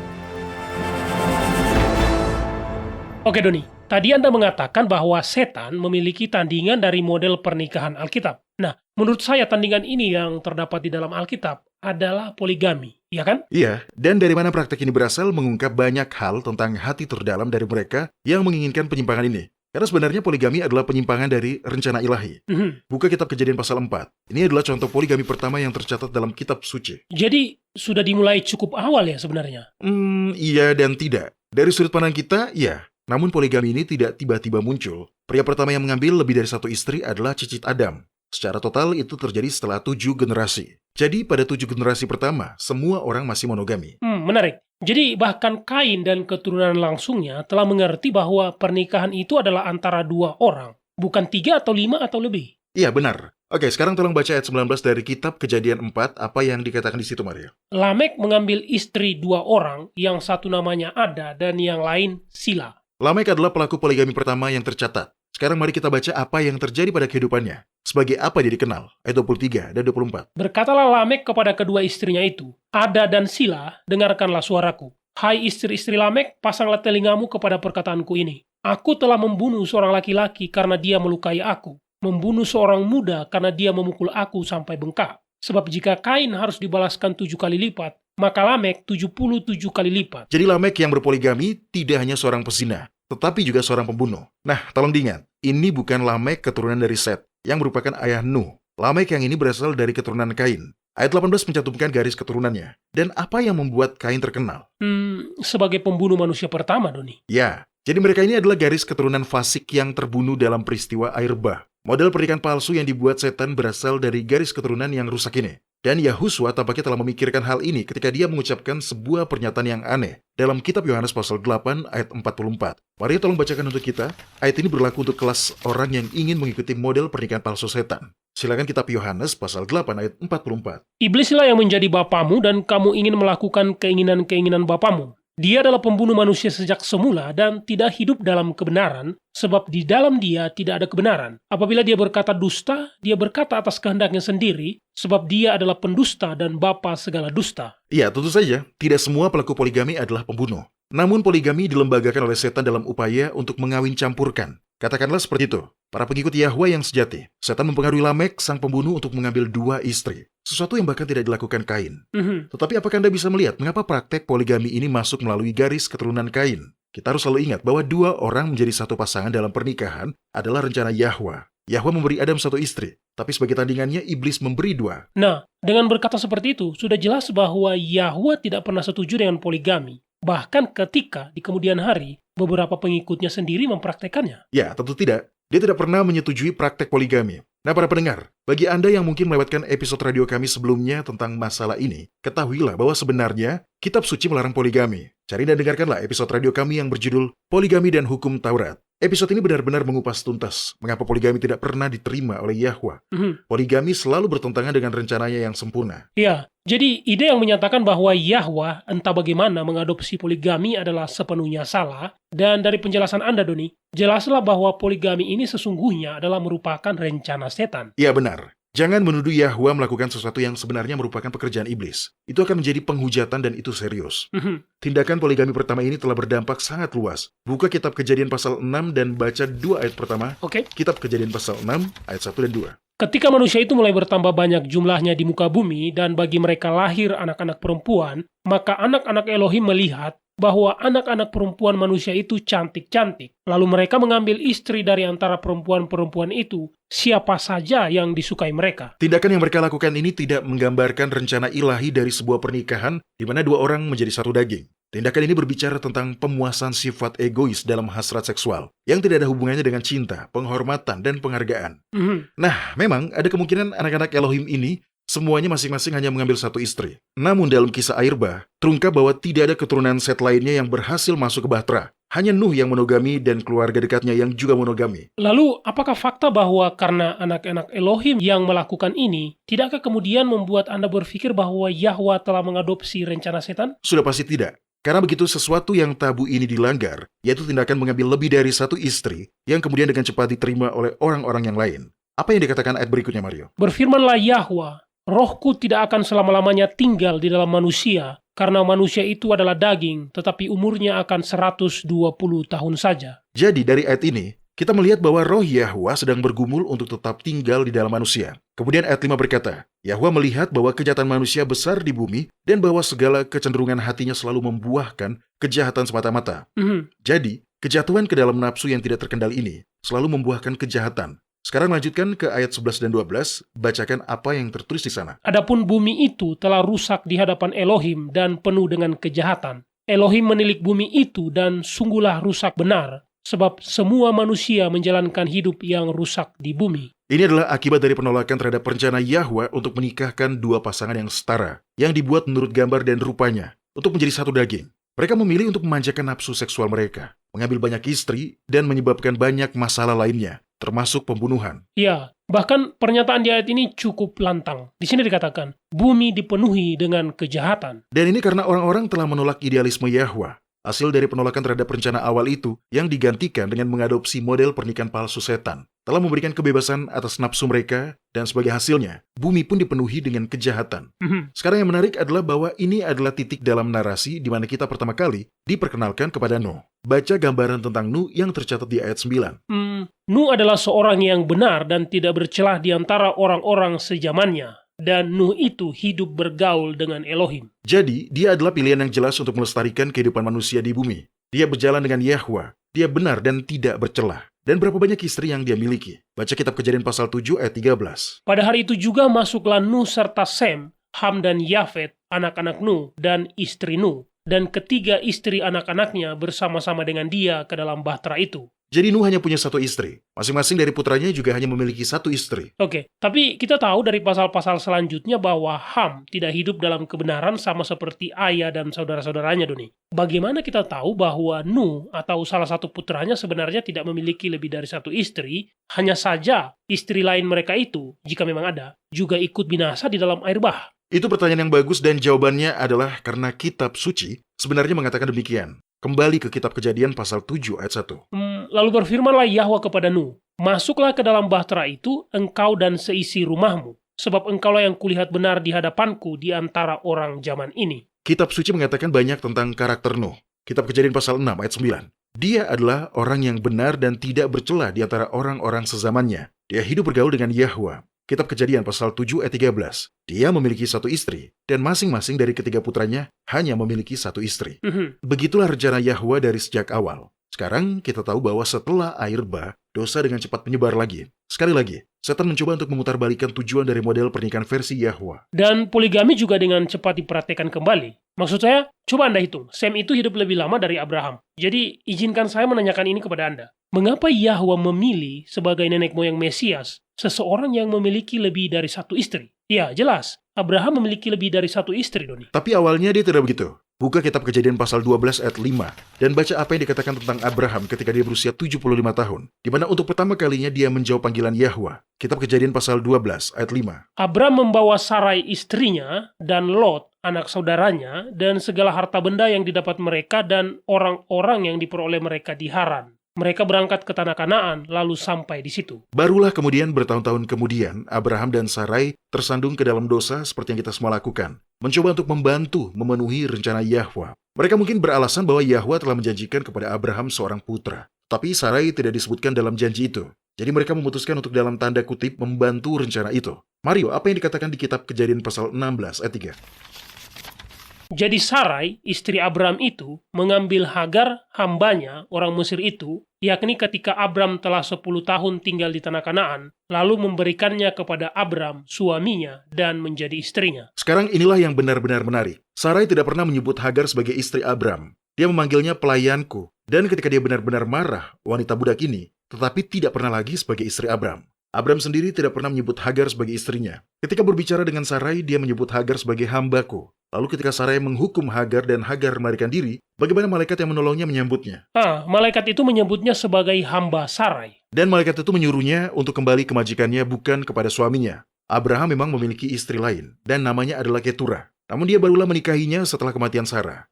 Oke Doni, tadi Anda mengatakan bahwa setan memiliki tandingan dari model pernikahan Alkitab. Nah, menurut saya tandingan ini yang terdapat di dalam Alkitab adalah poligami, ya kan? Iya, dan dari mana praktek ini berasal mengungkap banyak hal tentang hati terdalam dari mereka yang menginginkan penyimpangan ini. Karena sebenarnya poligami adalah penyimpangan dari rencana ilahi. Buka kitab Kejadian pasal 4. Ini adalah contoh poligami pertama yang tercatat dalam kitab suci. Jadi, sudah dimulai cukup awal ya sebenarnya? Iya dan tidak. Dari sudut pandang kita, iya. Namun poligami ini tidak tiba-tiba muncul. Pria pertama yang mengambil lebih dari satu istri adalah cicit Adam. Secara total itu terjadi setelah 7 generasi. Jadi pada 7 generasi pertama, semua orang masih monogami. Menarik. Jadi bahkan Kain dan keturunan langsungnya telah mengerti bahwa pernikahan itu adalah antara 2 orang. Bukan 3 atau 5 atau lebih. Iya benar. Oke, sekarang tolong baca ayat 19 dari kitab Kejadian 4, apa yang dikatakan di situ, Mario? Lamek mengambil istri 2 orang, yang satu namanya Ada dan yang lain Sila. Lamek adalah pelaku poligami pertama yang tercatat. Sekarang mari kita baca apa yang terjadi pada kehidupannya. Sebagai apa dia dikenal? Ayat 23 dan 24. Berkatalah Lamek kepada kedua istrinya itu, Ada dan Sila, dengarkanlah suaraku. Hai istri-istri Lamek, pasanglah telingamu kepada perkataanku ini. Aku telah membunuh seorang laki-laki karena dia melukai aku. Membunuh seorang muda karena dia memukul aku sampai bengkak. Sebab jika Kain harus dibalaskan 7 kali lipat, maka Lamek 77 kali lipat. Jadi Lamek yang berpoligami tidak hanya seorang pezina, tetapi juga seorang pembunuh. Nah, tolong diingat, ini bukan Lamek keturunan dari Set, yang merupakan ayah Nuh. Lamek yang ini berasal dari keturunan Kain. Ayat 18 mencantumkan garis keturunannya. Dan apa yang membuat Kain terkenal? Sebagai pembunuh manusia pertama, Doni. Ya, jadi mereka ini adalah garis keturunan fasik yang terbunuh dalam peristiwa air bah. Model pernikahan palsu yang dibuat setan berasal dari garis keturunan yang rusak ini. Dan Yahuswa tampaknya telah memikirkan hal ini ketika dia mengucapkan sebuah pernyataan yang aneh dalam kitab Yohanes pasal 8 ayat 44. Mari tolong bacakan untuk kita. Ayat ini berlaku untuk kelas orang yang ingin mengikuti model pernikahan palsu setan. Silakan kitab Yohanes pasal 8 ayat 44. Iblislah yang menjadi bapamu dan kamu ingin melakukan keinginan-keinginan bapamu. Dia adalah pembunuh manusia sejak semula dan tidak hidup dalam kebenaran, sebab di dalam dia tidak ada kebenaran. Apabila dia berkata dusta, dia berkata atas kehendaknya sendiri, sebab dia adalah pendusta dan bapa segala dusta. Iya, tentu saja, tidak semua pelaku poligami adalah pembunuh. Namun poligami dilembagakan oleh setan dalam upaya untuk mengawin campurkan. Katakanlah seperti itu, para pengikut Yahwa yang sejati. Setan mempengaruhi Lamek, sang pembunuh, untuk mengambil 2 istri. Sesuatu yang bahkan tidak dilakukan Kain. Tetapi apakah Anda bisa melihat mengapa praktek poligami ini masuk melalui garis keturunan Kain? Kita harus selalu ingat bahwa 2 orang menjadi satu pasangan dalam pernikahan adalah rencana Yahwa. Yahwa memberi Adam 1 istri, tapi sebagai tandingannya iblis memberi 2. Nah, dengan berkata seperti itu, sudah jelas bahwa Yahwa tidak pernah setuju dengan poligami. Bahkan ketika di kemudian hari, beberapa pengikutnya sendiri mempraktekannya. Ya, tentu tidak. Dia tidak pernah menyetujui praktek poligami. Nah, para pendengar, bagi Anda yang mungkin melewatkan episode radio kami sebelumnya tentang masalah ini, ketahuilah bahwa sebenarnya kitab suci melarang poligami. Cari dan dengarkanlah episode radio kami yang berjudul Poligami dan Hukum Taurat. Episode ini benar-benar mengupas tuntas mengapa poligami tidak pernah diterima oleh Yahwa. Poligami selalu bertentangan dengan rencananya yang sempurna. Ya, jadi ide yang menyatakan bahwa Yahwa entah bagaimana mengadopsi poligami adalah sepenuhnya salah. Dan dari penjelasan Anda, Doni, jelaslah bahwa poligami ini sesungguhnya adalah merupakan rencana setan. Ya benar. Jangan menuduh Yahwa melakukan sesuatu yang sebenarnya merupakan pekerjaan iblis. Itu akan menjadi penghujatan dan itu serius. Tindakan poligami pertama ini telah berdampak sangat luas. Buka kitab Kejadian pasal 6 dan baca 2 ayat pertama. Kitab Kejadian pasal 6 ayat 1 dan 2. Ketika manusia itu mulai bertambah banyak jumlahnya di muka bumi dan bagi mereka lahir anak-anak perempuan, maka anak-anak Elohim melihat bahwa anak-anak perempuan manusia itu cantik-cantik. Lalu mereka mengambil istri dari antara perempuan-perempuan itu, siapa saja yang disukai mereka. Tindakan yang mereka lakukan ini tidak menggambarkan rencana ilahi dari sebuah pernikahan di mana dua orang menjadi satu daging. Tindakan ini berbicara tentang pemuasan sifat egois dalam hasrat seksual yang tidak ada hubungannya dengan cinta, penghormatan, dan penghargaan. Nah, memang ada kemungkinan anak-anak Elohim ini semuanya masing-masing hanya mengambil satu istri. Namun dalam kisah air bah, terungkap bahwa tidak ada keturunan Set lainnya yang berhasil masuk ke Bahtera. Hanya Nuh yang monogami dan keluarga dekatnya yang juga monogami. Lalu, apakah fakta bahwa karena anak-anak Elohim yang melakukan ini, tidakkah kemudian membuat Anda berpikir bahwa Yahwa telah mengadopsi rencana setan? Sudah pasti tidak. Karena begitu sesuatu yang tabu ini dilanggar, yaitu tindakan mengambil lebih dari satu istri, yang kemudian dengan cepat diterima oleh orang-orang yang lain. Apa yang dikatakan ayat berikutnya, Mario? Berfirmanlah Yahwa, Rohku tidak akan selama-lamanya tinggal di dalam manusia, karena manusia itu adalah daging, tetapi umurnya akan 120 tahun saja. Jadi dari ayat ini, kita melihat bahwa roh Yahwa sedang bergumul untuk tetap tinggal di dalam manusia. Kemudian ayat 5 berkata, Yahwa melihat bahwa kejahatan manusia besar di bumi, dan bahwa segala kecenderungan hatinya selalu membuahkan kejahatan semata-mata. Jadi, kejatuhan ke dalam nafsu yang tidak terkendali ini selalu membuahkan kejahatan. Sekarang lanjutkan ke ayat 11 dan 12, bacakan apa yang tertulis di sana. Adapun bumi itu telah rusak di hadapan Elohim dan penuh dengan kejahatan. Elohim menilik bumi itu dan sungguhlah rusak benar, sebab semua manusia menjalankan hidup yang rusak di bumi. Ini adalah akibat dari penolakan terhadap rencana Yahwa untuk menikahkan dua pasangan yang setara, yang dibuat menurut gambar dan rupanya, untuk menjadi satu daging. Mereka memilih untuk memanjakan nafsu seksual mereka, mengambil banyak istri, dan menyebabkan banyak masalah lainnya, termasuk pembunuhan. Ya, bahkan pernyataan di ayat ini cukup lantang. Di sini dikatakan, bumi dipenuhi dengan kejahatan. Dan ini karena orang-orang telah menolak idealisme Yahwa. Hasil dari penolakan terhadap rencana awal itu yang digantikan dengan mengadopsi model pernikahan palsu setan, telah memberikan kebebasan atas nafsu mereka, dan sebagai hasilnya, bumi pun dipenuhi dengan kejahatan. Sekarang yang menarik adalah bahwa ini adalah titik dalam narasi di mana kita pertama kali diperkenalkan kepada Nuh. Baca gambaran tentang Nuh yang tercatat di ayat 9. Nuh adalah seorang yang benar dan tidak bercelah di antara orang-orang sejamannya. Dan Nuh itu hidup bergaul dengan Elohim. Jadi, dia adalah pilihan yang jelas untuk melestarikan kehidupan manusia di bumi. Dia berjalan dengan Yahwa. Dia benar dan tidak bercelah. Dan berapa banyak istri yang dia miliki? Baca kitab Kejadian pasal 7 ayat 13. Pada hari itu juga masuklah Nuh serta Sem, Ham dan Yafet, anak-anak Nuh dan istri Nuh, dan ketiga istri anak-anaknya bersama-sama dengan dia ke dalam bahtera itu. Jadi Nuh hanya punya satu istri. Masing-masing dari putranya juga hanya memiliki satu istri. Oke, tapi kita tahu dari pasal-pasal selanjutnya bahwa Ham tidak hidup dalam kebenaran sama seperti ayah dan saudara-saudaranya, Doni. Bagaimana kita tahu bahwa Nuh atau salah satu putranya sebenarnya tidak memiliki lebih dari satu istri, hanya saja istri lain mereka itu, jika memang ada, juga ikut binasa di dalam air bah? Itu pertanyaan yang bagus dan jawabannya adalah karena kitab suci sebenarnya mengatakan demikian. Kembali ke kitab Kejadian pasal 7 ayat 1. Lalu berfirmanlah Yahwa kepada Nuh, masuklah ke dalam bahtera itu, engkau dan seisi rumahmu, sebab engkaulah yang kulihat benar di hadapanku di antara orang zaman ini. Kitab suci mengatakan banyak tentang karakter Nuh. Kitab Kejadian pasal 6 ayat 9. Dia adalah orang yang benar dan tidak bercela di antara orang-orang sezamannya. Dia hidup bergaul dengan Yahwa. Kitab Kejadian pasal 7 ayat 13. Dia memiliki satu istri, dan masing-masing dari ketiga putranya hanya memiliki satu istri. Begitulah rencana Yahwa dari sejak awal. Sekarang kita tahu bahwa setelah air bah, dosa dengan cepat menyebar lagi. Sekali lagi, setan mencoba untuk memutarbalikkan tujuan dari model pernikahan versi Yahwa. Dan poligami juga dengan cepat diperhatikan kembali. Maksud saya, coba Anda hitung, Sem itu hidup lebih lama dari Abraham. Jadi, izinkan saya menanyakan ini kepada Anda. Mengapa Yahwa memilih sebagai nenek moyang Mesias seseorang yang memiliki lebih dari satu istri? Ya, jelas. Abraham memiliki lebih dari satu istri, Doni. Tapi awalnya dia tidak begitu. Buka kitab Kejadian pasal 12 ayat 5 dan baca apa yang dikatakan tentang Abraham ketika dia berusia 75 tahun, di mana untuk pertama kalinya dia menjawab panggilan Yahwa. Kitab Kejadian pasal 12 ayat 5. Abram membawa Sarai istrinya dan Lot anak saudaranya dan segala harta benda yang didapat mereka dan orang-orang yang diperoleh mereka di Haran. Mereka berangkat ke tanah Kanaan, lalu sampai di situ. Barulah kemudian bertahun-tahun kemudian, Abraham dan Sarai tersandung ke dalam dosa seperti yang kita semua lakukan. Mencoba untuk membantu memenuhi rencana Yahwa. Mereka mungkin beralasan bahwa Yahwa telah menjanjikan kepada Abraham seorang putra. Tapi Sarai tidak disebutkan dalam janji itu. Jadi mereka memutuskan untuk dalam tanda kutip membantu rencana itu. Mario, apa yang dikatakan di kitab Kejadian pasal 16 ayat 3? Jadi Sarai, istri Abram itu, mengambil Hagar, hambanya, orang Mesir itu, yakni ketika Abram telah 10 tahun tinggal di tanah Kanaan, lalu memberikannya kepada Abram, suaminya, dan menjadi istrinya. Sekarang inilah yang benar-benar menarik. Sarai tidak pernah menyebut Hagar sebagai istri Abram. Dia memanggilnya pelayanku. Dan ketika dia benar-benar marah, wanita budak ini, tetapi tidak pernah lagi sebagai istri Abram. Abram sendiri tidak pernah menyebut Hagar sebagai istrinya. Ketika berbicara dengan Sarai, dia menyebut Hagar sebagai hambaku. Lalu ketika Sarai menghukum Hagar dan Hagar melarikan diri, bagaimana malaikat yang menolongnya menyambutnya? Malaikat itu menyebutnya sebagai hamba Sarai. Dan malaikat itu menyuruhnya untuk kembali ke majikannya bukan kepada suaminya. Abraham memang memiliki istri lain, dan namanya adalah Keturah. Namun dia barulah menikahinya setelah kematian Sarah.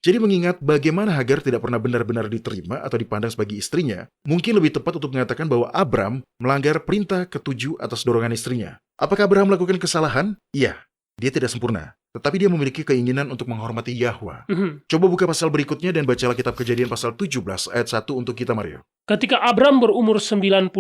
Jadi mengingat bagaimana Hagar tidak pernah benar-benar diterima atau dipandang sebagai istrinya, mungkin lebih tepat untuk mengatakan bahwa Abram melanggar perintah ketujuh atas dorongan istrinya. Apakah Abraham melakukan kesalahan? Iya, dia tidak sempurna. Tetapi dia memiliki keinginan untuk menghormati Yahwa. Coba buka pasal berikutnya dan bacalah kitab Kejadian pasal 17 ayat 1 untuk kita, Mario. Ketika Abram berumur 99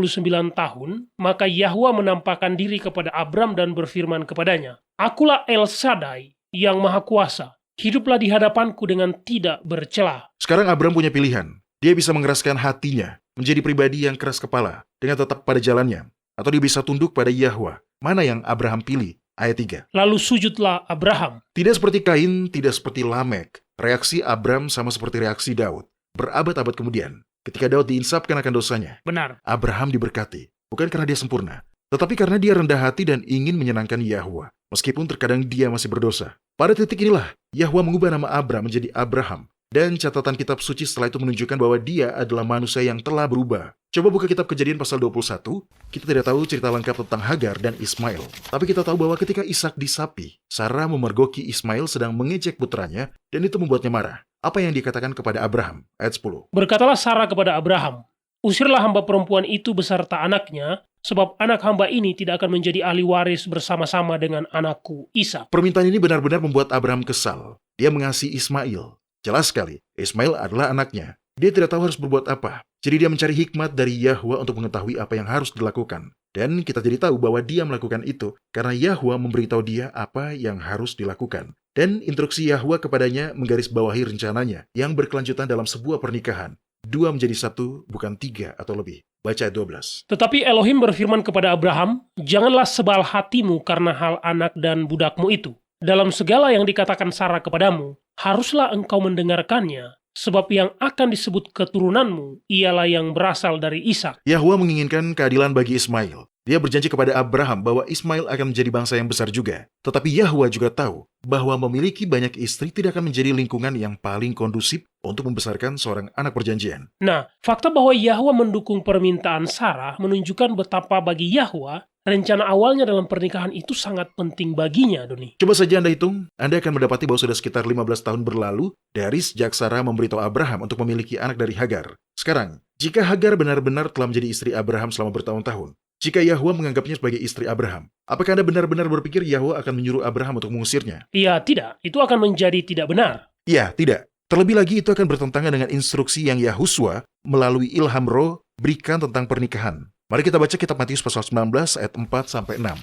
tahun, maka Yahwa menampakkan diri kepada Abram dan berfirman kepadanya, "Akulah El Shaddai, yang Maha Kuasa. Hiduplah di hadapanku dengan tidak bercela." Sekarang Abram punya pilihan. Dia bisa mengeraskan hatinya, menjadi pribadi yang keras kepala, dengan tetap pada jalannya. Atau dia bisa tunduk pada Yahwa. Mana yang Abraham pilih? Ayat 3. Lalu sujudlah Abraham. Tidak seperti Kain, tidak seperti Lamek. Reaksi Abram sama seperti reaksi Daud. Berabad-abad kemudian, ketika Daud diinsapkan akan dosanya, Benar. Abraham diberkati. Bukan karena dia sempurna, tetapi karena dia rendah hati dan ingin menyenangkan Yahwa. Meskipun terkadang dia masih berdosa. Pada titik inilah, Yahwa mengubah nama Abram menjadi Abraham. Dan catatan kitab suci setelah itu menunjukkan bahwa dia adalah manusia yang telah berubah. Coba buka kitab Kejadian pasal 21. Kita tidak tahu cerita lengkap tentang Hagar dan Ismail. Tapi kita tahu bahwa ketika Ishak disapi, Sarah memergoki Ismail sedang mengejek putranya, dan itu membuatnya marah. Apa yang dikatakan kepada Abraham? Ayat 10. Berkatalah Sarah kepada Abraham, "Usirlah hamba perempuan itu beserta anaknya, sebab anak hamba ini tidak akan menjadi ahli waris bersama-sama dengan anakku Ishak." Permintaan ini benar-benar membuat Abraham kesal. Dia mengasihi Ismail. Jelas sekali, Ismail adalah anaknya. Dia tidak tahu harus berbuat apa. Jadi dia mencari hikmat dari Yahwa untuk mengetahui apa yang harus dilakukan. Dan kita jadi tahu bahwa dia melakukan itu karena Yahwa memberitahu dia apa yang harus dilakukan. Dan instruksi Yahwa kepadanya menggarisbawahi rencananya yang berkelanjutan dalam sebuah pernikahan. 2 menjadi 1, bukan 3 atau lebih. Baca ayat 12. Tetapi Elohim berfirman kepada Abraham, "Janganlah sebal hatimu karena hal anak dan budakmu itu. Dalam segala yang dikatakan Sarah kepadamu, haruslah engkau mendengarkannya, sebab yang akan disebut keturunanmu ialah yang berasal dari Ishak." Yahwa menginginkan keadilan bagi Ismail. Dia berjanji kepada Abraham bahwa Ismail akan menjadi bangsa yang besar juga. Tetapi Yahwa juga tahu bahwa memiliki banyak istri tidak akan menjadi lingkungan yang paling kondusif untuk membesarkan seorang anak perjanjian. Nah, fakta bahwa Yahwa mendukung permintaan Sarah menunjukkan betapa bagi Yahwa, rencana awalnya dalam pernikahan itu sangat penting baginya, Doni. Coba saja Anda hitung, Anda akan mendapati bahwa sudah sekitar 15 tahun berlalu dari sejak Sarah memberitahu Abraham untuk memiliki anak dari Hagar. Sekarang, jika Hagar benar-benar telah menjadi istri Abraham selama bertahun-tahun, jika Yahwa menganggapnya sebagai istri Abraham, apakah Anda benar-benar berpikir Yahwa akan menyuruh Abraham untuk mengusirnya? Ya, tidak. Itu akan menjadi tidak benar. Ya, tidak. Terlebih lagi itu akan bertentangan dengan instruksi yang Yahuswa melalui ilham roh berikan tentang pernikahan. Mari kita baca kitab Matius pasal 19 ayat 4-6.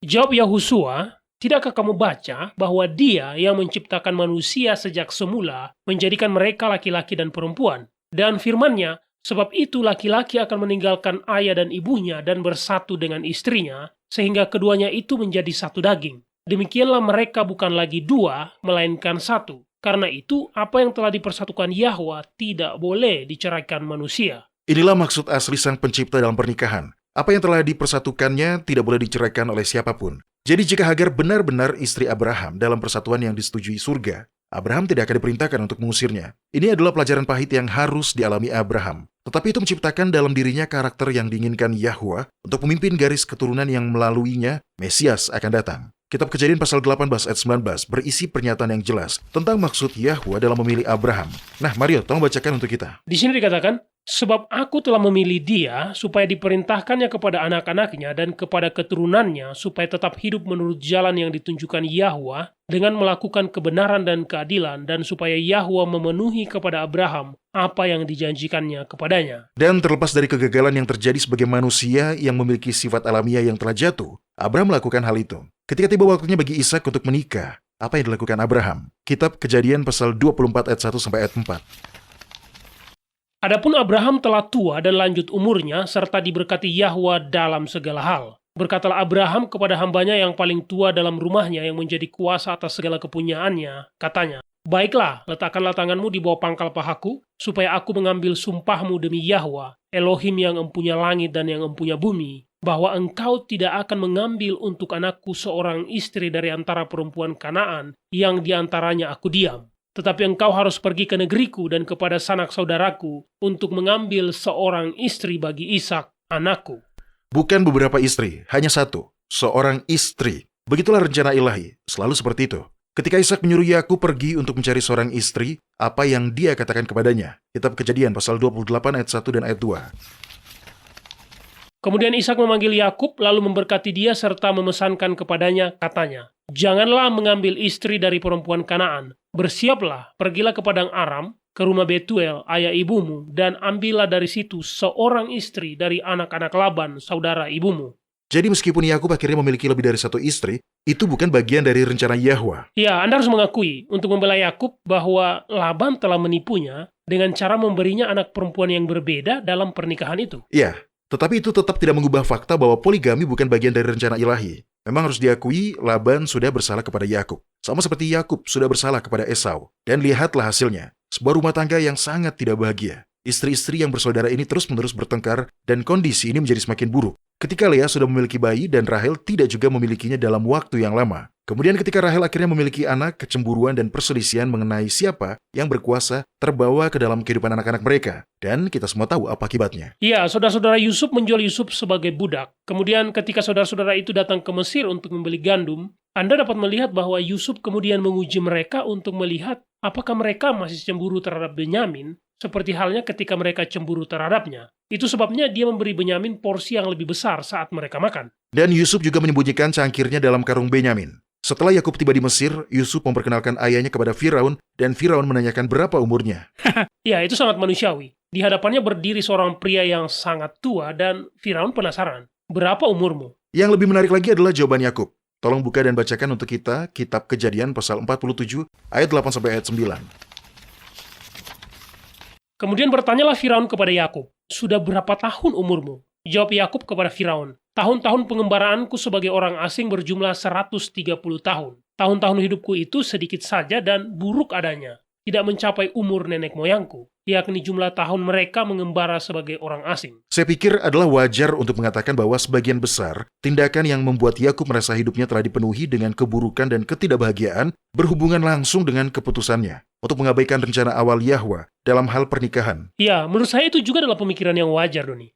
Jawab Yahusua, "Tidakkah kamu baca bahwa Dia yang menciptakan manusia sejak semula menjadikan mereka laki-laki dan perempuan? Dan firman-Nya, sebab itu laki-laki akan meninggalkan ayah dan ibunya dan bersatu dengan istrinya, sehingga keduanya itu menjadi satu daging. Demikianlah mereka bukan lagi dua, melainkan satu. Karena itu, apa yang telah dipersatukan Yahwa tidak boleh diceraikan manusia." Inilah maksud asli sang pencipta dalam pernikahan. Apa yang telah dipersatukannya tidak boleh diceraikan oleh siapapun. Jadi jika Hagar benar-benar istri Abraham dalam persatuan yang disetujui surga, Abraham tidak akan diperintahkan untuk mengusirnya. Ini adalah pelajaran pahit yang harus dialami Abraham. Tetapi itu menciptakan dalam dirinya karakter yang diinginkan Yahwa untuk memimpin garis keturunan yang melaluinya Mesias akan datang. Kitab Kejadian pasal 18 ayat 19 berisi pernyataan yang jelas tentang maksud Yahwa dalam memilih Abraham. Nah, Mario, tolong bacakan untuk kita. Di sini dikatakan, sebab aku telah memilih dia supaya diperintahkannya kepada anak-anaknya dan kepada keturunannya supaya tetap hidup menurut jalan yang ditunjukkan Yahwa dengan melakukan kebenaran dan keadilan dan supaya Yahwa memenuhi kepada Abraham apa yang dijanjikannya kepadanya. Dan terlepas dari kegagalan yang terjadi sebagai manusia yang memiliki sifat alamiah yang telah jatuh, Abraham melakukan hal itu. Ketika tiba waktunya bagi Ishak untuk menikah, apa yang dilakukan Abraham? Kitab Kejadian pasal 24 ayat 1 sampai ayat 4. Adapun Abraham telah tua dan lanjut umurnya, serta diberkati Yahwa dalam segala hal. Berkatalah Abraham kepada hambanya yang paling tua dalam rumahnya yang menjadi kuasa atas segala kepunyaannya, katanya, baiklah, letakkanlah tanganmu di bawah pangkal pahaku, supaya aku mengambil sumpahmu demi Yahwa, Elohim yang empunya langit dan yang empunya bumi, bahwa engkau tidak akan mengambil untuk anakku seorang istri dari antara perempuan Kanaan yang diantaranya aku diam. Tetapi engkau harus pergi ke negeriku dan kepada sanak saudaraku untuk mengambil seorang istri bagi Ishak, anakku. Bukan beberapa istri, hanya satu, seorang istri. Begitulah rencana ilahi, selalu seperti itu. Ketika Ishak menyuruh Yakub pergi untuk mencari seorang istri, apa yang dia katakan kepadanya? Kitab Kejadian pasal 28 ayat 1 dan ayat 2. Kemudian Ishak memanggil Yakub lalu memberkati dia serta memesankan kepadanya, katanya, janganlah mengambil istri dari perempuan Kanaan. Bersiaplah, pergilah ke padang Aram, ke rumah Betuel, ayah ibumu, dan ambillah dari situ seorang istri dari anak-anak Laban, saudara ibumu. Jadi meskipun Yakub akhirnya memiliki lebih dari satu istri, itu bukan bagian dari rencana Yahwa. Ya, Anda harus mengakui untuk membela Yakub bahwa Laban telah menipunya dengan cara memberinya anak perempuan yang berbeda dalam pernikahan itu. Ya, tetapi itu tetap tidak mengubah fakta bahwa poligami bukan bagian dari rencana ilahi. Memang harus diakui Laban sudah bersalah kepada Yakub. Sama seperti Yakub sudah bersalah kepada Esau. Dan lihatlah hasilnya. Sebuah rumah tangga yang sangat tidak bahagia. Istri-istri yang bersaudara ini terus-menerus bertengkar dan kondisi ini menjadi semakin buruk. Ketika Lea sudah memiliki bayi dan Rahel tidak juga memilikinya dalam waktu yang lama. Kemudian ketika Rahel akhirnya memiliki anak, kecemburuan dan perselisihan mengenai siapa yang berkuasa terbawa ke dalam kehidupan anak-anak mereka. Dan kita semua tahu apa akibatnya. Ya, saudara-saudara Yusuf menjual Yusuf sebagai budak. Kemudian ketika saudara-saudara itu datang ke Mesir untuk membeli gandum, Anda dapat melihat bahwa Yusuf kemudian menguji mereka untuk melihat apakah mereka masih cemburu terhadap Benyamin, seperti halnya ketika mereka cemburu terhadapnya. Itu sebabnya dia memberi Benyamin porsi yang lebih besar saat mereka makan. Dan Yusuf juga menyembunyikan cangkirnya dalam karung Benyamin. Setelah Yakub tiba di Mesir, Yusuf memperkenalkan ayahnya kepada Firaun, dan Firaun menanyakan berapa umurnya. Ya, itu sangat manusiawi. Di hadapannya berdiri seorang pria yang sangat tua, dan Firaun penasaran. Berapa umurmu? Yang lebih menarik lagi adalah jawaban Yakub. Tolong buka dan bacakan untuk kita Kitab Kejadian pasal 47 ayat 8 sampai ayat 9. Kemudian bertanyalah Firaun kepada Yakub, sudah berapa tahun umurmu? Jawab Yakub kepada Firaun, tahun-tahun pengembaraanku sebagai orang asing berjumlah 130 tahun. Tahun-tahun hidupku itu sedikit saja dan buruk adanya, tidak mencapai umur nenek moyangku, yakni jumlah tahun mereka mengembara sebagai orang asing. Saya pikir adalah wajar untuk mengatakan bahwa sebagian besar tindakan yang membuat Yakub merasa hidupnya telah dipenuhi dengan keburukan dan ketidakbahagiaan berhubungan langsung dengan keputusannya untuk mengabaikan rencana awal Yahwa dalam hal pernikahan. Ya, menurut saya itu juga adalah pemikiran yang wajar, Doni.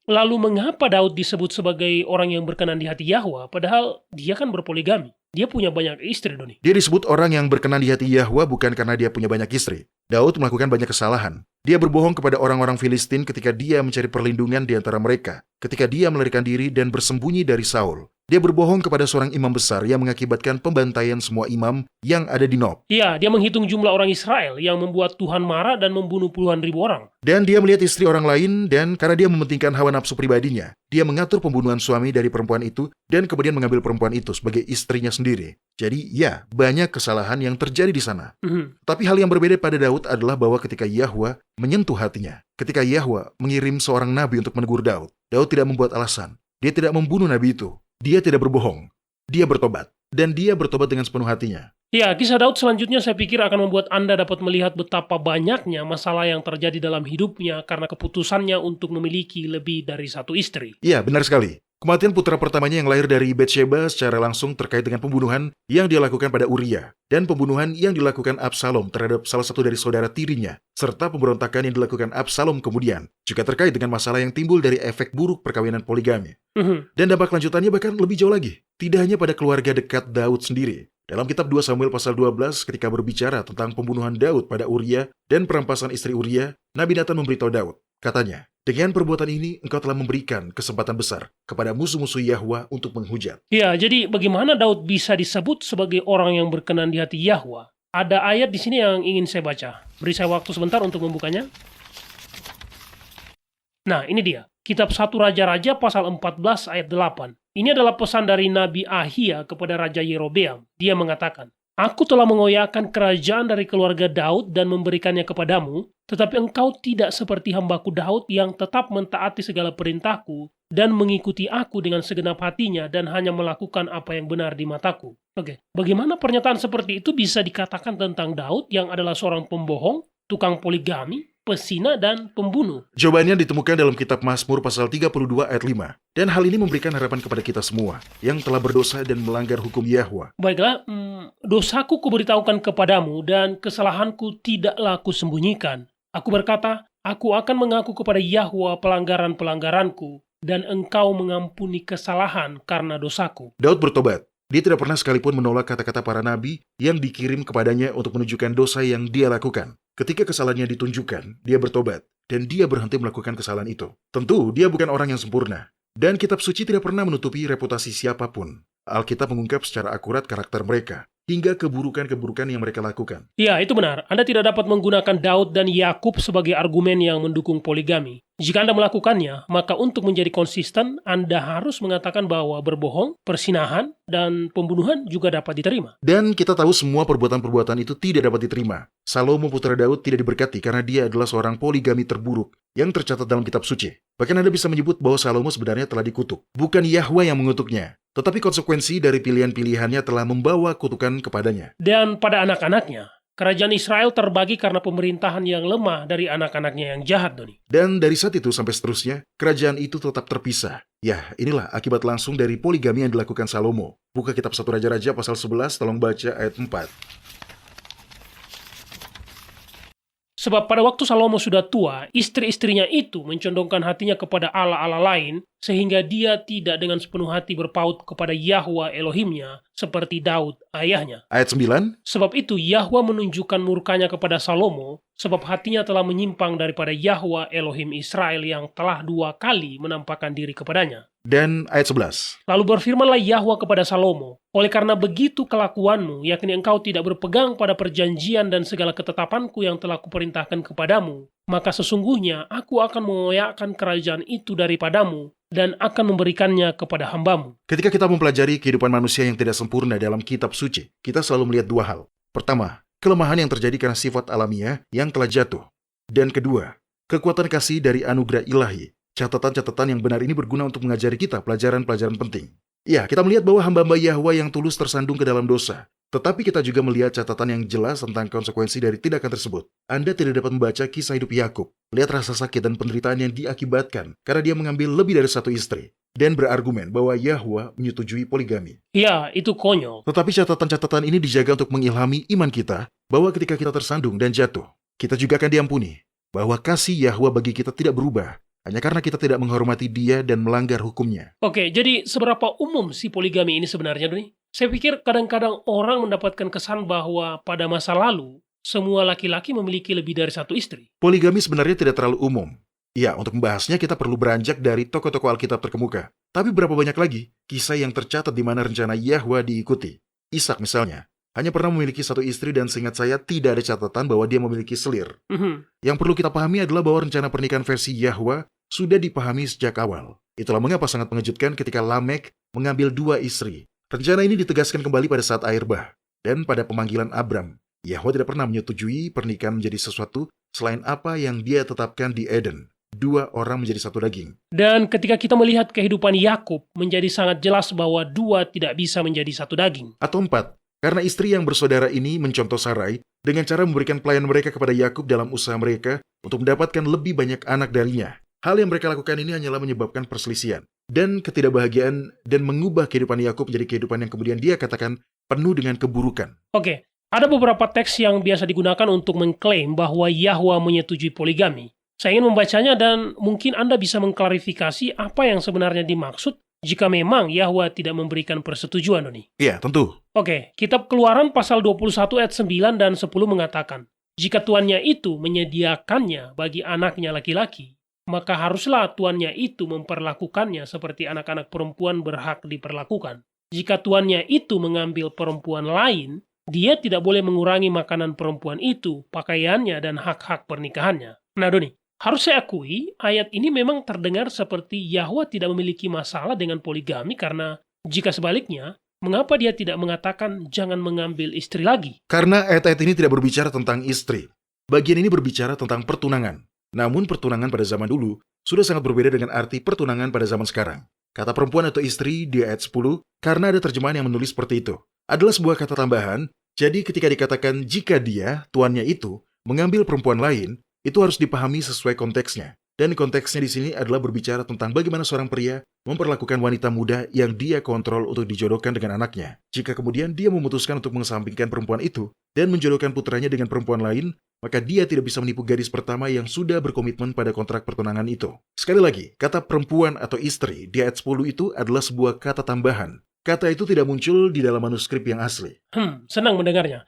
Lalu mengapa Daud disebut sebagai orang yang berkenan di hati Yahwa, padahal dia kan berpoligami? Dia punya banyak istri, Doni. Dia disebut orang yang berkenan di hati Yahwa bukan karena dia punya banyak istri. Daud melakukan banyak kesalahan. Dia berbohong kepada orang-orang Filistin ketika dia mencari perlindungan di antara mereka, ketika dia melarikan diri dan bersembunyi dari Saul. Dia berbohong kepada seorang imam besar yang mengakibatkan pembantaian semua imam yang ada di Nob. Iya, dia menghitung jumlah orang Israel yang membuat Tuhan marah dan membunuh puluhan ribu orang. Dan dia melihat istri orang lain dan karena dia mementingkan hawa nafsu pribadinya, dia mengatur pembunuhan suami dari perempuan itu dan kemudian mengambil perempuan itu sebagai istrinya sendiri. Jadi ya, banyak kesalahan yang terjadi di sana. Tapi hal yang berbeda pada Daud adalah bahwa ketika Yahwa menyentuh hatinya, ketika Yahwa mengirim seorang nabi untuk menegur Daud, Daud tidak membuat alasan. Dia tidak membunuh nabi itu. Dia tidak berbohong. Dia bertobat. Dan dia bertobat dengan sepenuh hatinya. Ya, kisah Daud selanjutnya saya pikir akan membuat Anda dapat melihat betapa banyaknya masalah yang terjadi dalam hidupnya karena keputusannya untuk memiliki lebih dari satu istri. Iya, benar sekali. Kematian putra pertamanya yang lahir dari Betsheba secara langsung terkait dengan pembunuhan yang dia lakukan pada Uria, dan pembunuhan yang dilakukan Absalom terhadap salah satu dari saudara tirinya, serta pemberontakan yang dilakukan Absalom kemudian, juga terkait dengan masalah yang timbul dari efek buruk perkawinan poligami. Dan dampak lanjutannya bahkan lebih jauh lagi, tidak hanya pada keluarga dekat Daud sendiri. Dalam kitab 2 Samuel pasal 12 ketika berbicara tentang pembunuhan Daud pada Uria dan perampasan istri Uria, Nabi Nathan memberitahu Daud, katanya, dengan perbuatan ini engkau telah memberikan kesempatan besar kepada musuh-musuh Yahwa untuk menghujat. Ya, jadi bagaimana Daud bisa disebut sebagai orang yang berkenan di hati Yahwa? Ada ayat di sini yang ingin saya baca. Beri saya waktu sebentar untuk membukanya. Nah, ini dia. Kitab 1 Raja-Raja pasal 14 ayat 8. Ini adalah pesan dari Nabi Ahia kepada Raja Yerobeam. Dia mengatakan, Aku telah mengoyakkan kerajaan dari keluarga Daud dan memberikannya kepadamu, tetapi engkau tidak seperti hambaku Daud yang tetap mentaati segala perintahku dan mengikuti aku dengan segenap hatinya dan hanya melakukan apa yang benar di mataku. Oke, bagaimana pernyataan seperti itu bisa dikatakan tentang Daud yang adalah seorang pembohong, tukang poligami, pesina, dan pembunuh? Jawabannya ditemukan dalam kitab Mazmur pasal 32 ayat 5. Dan hal ini memberikan harapan kepada kita semua yang telah berdosa dan melanggar hukum Yahwa. Baiklah, dosaku kuberitahukan kepadamu dan kesalahanku tidaklah kusembunyikan. Aku berkata, aku akan mengaku kepada Yahwa pelanggaran-pelanggaranku dan engkau mengampuni kesalahan karena dosaku. Daud bertobat. Dia tidak pernah sekalipun menolak kata-kata para nabi yang dikirim kepadanya untuk menunjukkan dosa yang dia lakukan. Ketika kesalahannya ditunjukkan, dia bertobat, dan dia berhenti melakukan kesalahan itu. Tentu, dia bukan orang yang sempurna. Dan kitab suci tidak pernah menutupi reputasi siapapun. Alkitab mengungkap secara akurat karakter mereka, hingga keburukan-keburukan yang mereka lakukan. Ya, itu benar. Anda tidak dapat menggunakan Daud dan Yakub sebagai argumen yang mendukung poligami. Jika Anda melakukannya, maka untuk menjadi konsisten, Anda harus mengatakan bahwa berbohong, persinahan, dan pembunuhan juga dapat diterima. Dan kita tahu semua perbuatan-perbuatan itu tidak dapat diterima. Salomo putra Daud tidak diberkati karena dia adalah seorang poligami terburuk yang tercatat dalam kitab suci. Bahkan Anda bisa menyebut bahwa Salomo sebenarnya telah dikutuk. Bukan Yahwa yang mengutuknya, tetapi konsekuensi dari pilihan-pilihannya telah membawa kutukan kepadanya. Dan pada anak-anaknya, kerajaan Israel terbagi karena pemerintahan yang lemah dari anak-anaknya yang jahat, Doni. Dan dari saat itu sampai seterusnya, kerajaan itu tetap terpisah. Ya, inilah akibat langsung dari poligami yang dilakukan Salomo. Buka kitab 1 Raja-Raja pasal 11, tolong baca ayat 4. Sebab pada waktu Salomo sudah tua, istri-istrinya itu mencondongkan hatinya kepada Allah-Allah lain, sehingga dia tidak dengan sepenuh hati berpaut kepada Yahwa Elohimnya, seperti Daud ayahnya. Ayat 9. Sebab itu Yahwa menunjukkan murkanya kepada Salomo, sebab hatinya telah menyimpang daripada Yahwa Elohim Israel yang telah 2 kali menampakkan diri kepadanya. Dan ayat 11. Lalu berfirmanlah Yahwa kepada Salomo, oleh karena begitu kelakuanmu, yakni engkau tidak berpegang pada perjanjian dan segala ketetapanku yang telah kuperintahkan kepadamu, maka sesungguhnya aku akan mengoyakkan kerajaan itu daripadamu dan akan memberikannya kepada hambamu. Ketika kita mempelajari kehidupan manusia yang tidak sempurna dalam kitab suci, kita selalu melihat 2 hal. Pertama, kelemahan yang terjadi karena sifat alamiah yang telah jatuh. Dan kedua, kekuatan kasih dari anugerah ilahi. Catatan-catatan yang benar ini berguna untuk mengajari kita pelajaran-pelajaran penting. Ya, kita melihat bahwa hamba-hamba Yahwa yang tulus tersandung ke dalam dosa. Tetapi kita juga melihat catatan yang jelas tentang konsekuensi dari tindakan tersebut. Anda tidak dapat membaca kisah hidup Yakub. Lihat rasa sakit dan penderitaan yang diakibatkan karena dia mengambil lebih dari 1 istri. Dan berargumen bahwa Yahwa menyetujui poligami. Ya, itu konyol. Tetapi catatan-catatan ini dijaga untuk mengilhami iman kita bahwa ketika kita tersandung dan jatuh, kita juga akan diampuni. Bahwa kasih Yahwa bagi kita tidak berubah. Hanya karena kita tidak menghormati dia dan melanggar hukumnya. Oke, jadi seberapa umum si poligami ini sebenarnya, Doni? Saya pikir kadang-kadang orang mendapatkan kesan bahwa pada masa lalu, semua laki-laki memiliki lebih dari 1 istri. Poligami sebenarnya tidak terlalu umum. Ya, untuk membahasnya kita perlu beranjak dari tokoh-tokoh Alkitab terkemuka. Tapi berapa banyak lagi kisah yang tercatat di mana rencana Yahwa diikuti. Ishak misalnya, hanya pernah memiliki 1 istri dan seingat saya tidak ada catatan bahwa dia memiliki selir. Yang perlu kita pahami adalah bahwa rencana pernikahan versi Yahwa sudah dipahami sejak awal. Itulah mengapa sangat mengejutkan ketika Lamek mengambil 2 istri. Rencana ini ditegaskan kembali pada saat air bah dan pada pemanggilan Abram. Yahwa tidak pernah menyetujui pernikahan menjadi sesuatu selain apa yang dia tetapkan di Eden. 2 orang menjadi 1 daging. Dan ketika kita melihat kehidupan Yakub, menjadi sangat jelas bahwa 2 tidak bisa menjadi 1 daging. Atau 4, karena istri yang bersaudara ini mencontoh Sarai dengan cara memberikan pelayan mereka kepada Yakub dalam usaha mereka untuk mendapatkan lebih banyak anak darinya. Hal yang mereka lakukan ini hanyalah menyebabkan perselisihan. dan ketidakbahagiaan dan mengubah kehidupan Yakub menjadi kehidupan yang kemudian dia katakan penuh dengan keburukan. Oke, ada beberapa teks yang biasa digunakan untuk mengklaim bahwa Yahwa menyetujui poligami. Saya ingin membacanya dan mungkin Anda bisa mengklarifikasi apa yang sebenarnya dimaksud jika memang Yahwa tidak memberikan persetujuan, Doni. Iya, tentu. Oke, kitab Keluaran pasal 21 ayat 9 dan 10 mengatakan, jika tuannya itu menyediakannya bagi anaknya laki-laki, maka haruslah tuannya itu memperlakukannya seperti anak-anak perempuan berhak diperlakukan. Jika tuannya itu mengambil perempuan lain, dia tidak boleh mengurangi makanan perempuan itu, pakaiannya, dan hak-hak pernikahannya. Nah, Doni, harus saya akui, ayat ini memang terdengar seperti Yahwa tidak memiliki masalah dengan poligami karena jika sebaliknya, mengapa dia tidak mengatakan jangan mengambil istri lagi? Karena ayat-ayat ini tidak berbicara tentang istri. Bagian ini berbicara tentang pertunangan. Namun pertunangan pada zaman dulu sudah sangat berbeda dengan arti pertunangan pada zaman sekarang. Kata perempuan atau istri di ayat 10, karena ada terjemahan yang menulis seperti itu, adalah sebuah kata tambahan. Jadi ketika dikatakan jika dia, tuannya itu, mengambil perempuan lain, itu harus dipahami sesuai konteksnya. Dan konteksnya di sini adalah berbicara tentang bagaimana seorang pria memperlakukan wanita muda yang dia kontrol untuk dijodohkan dengan anaknya. Jika kemudian dia memutuskan untuk mengesampingkan perempuan itu dan menjodohkan putranya dengan perempuan lain, maka dia tidak bisa menipu gadis pertama yang sudah berkomitmen pada kontrak pertunangan itu. Sekali lagi, kata perempuan atau istri di ayat 10 itu adalah sebuah kata tambahan. Kata itu tidak muncul di dalam manuskrip yang asli. Senang mendengarnya.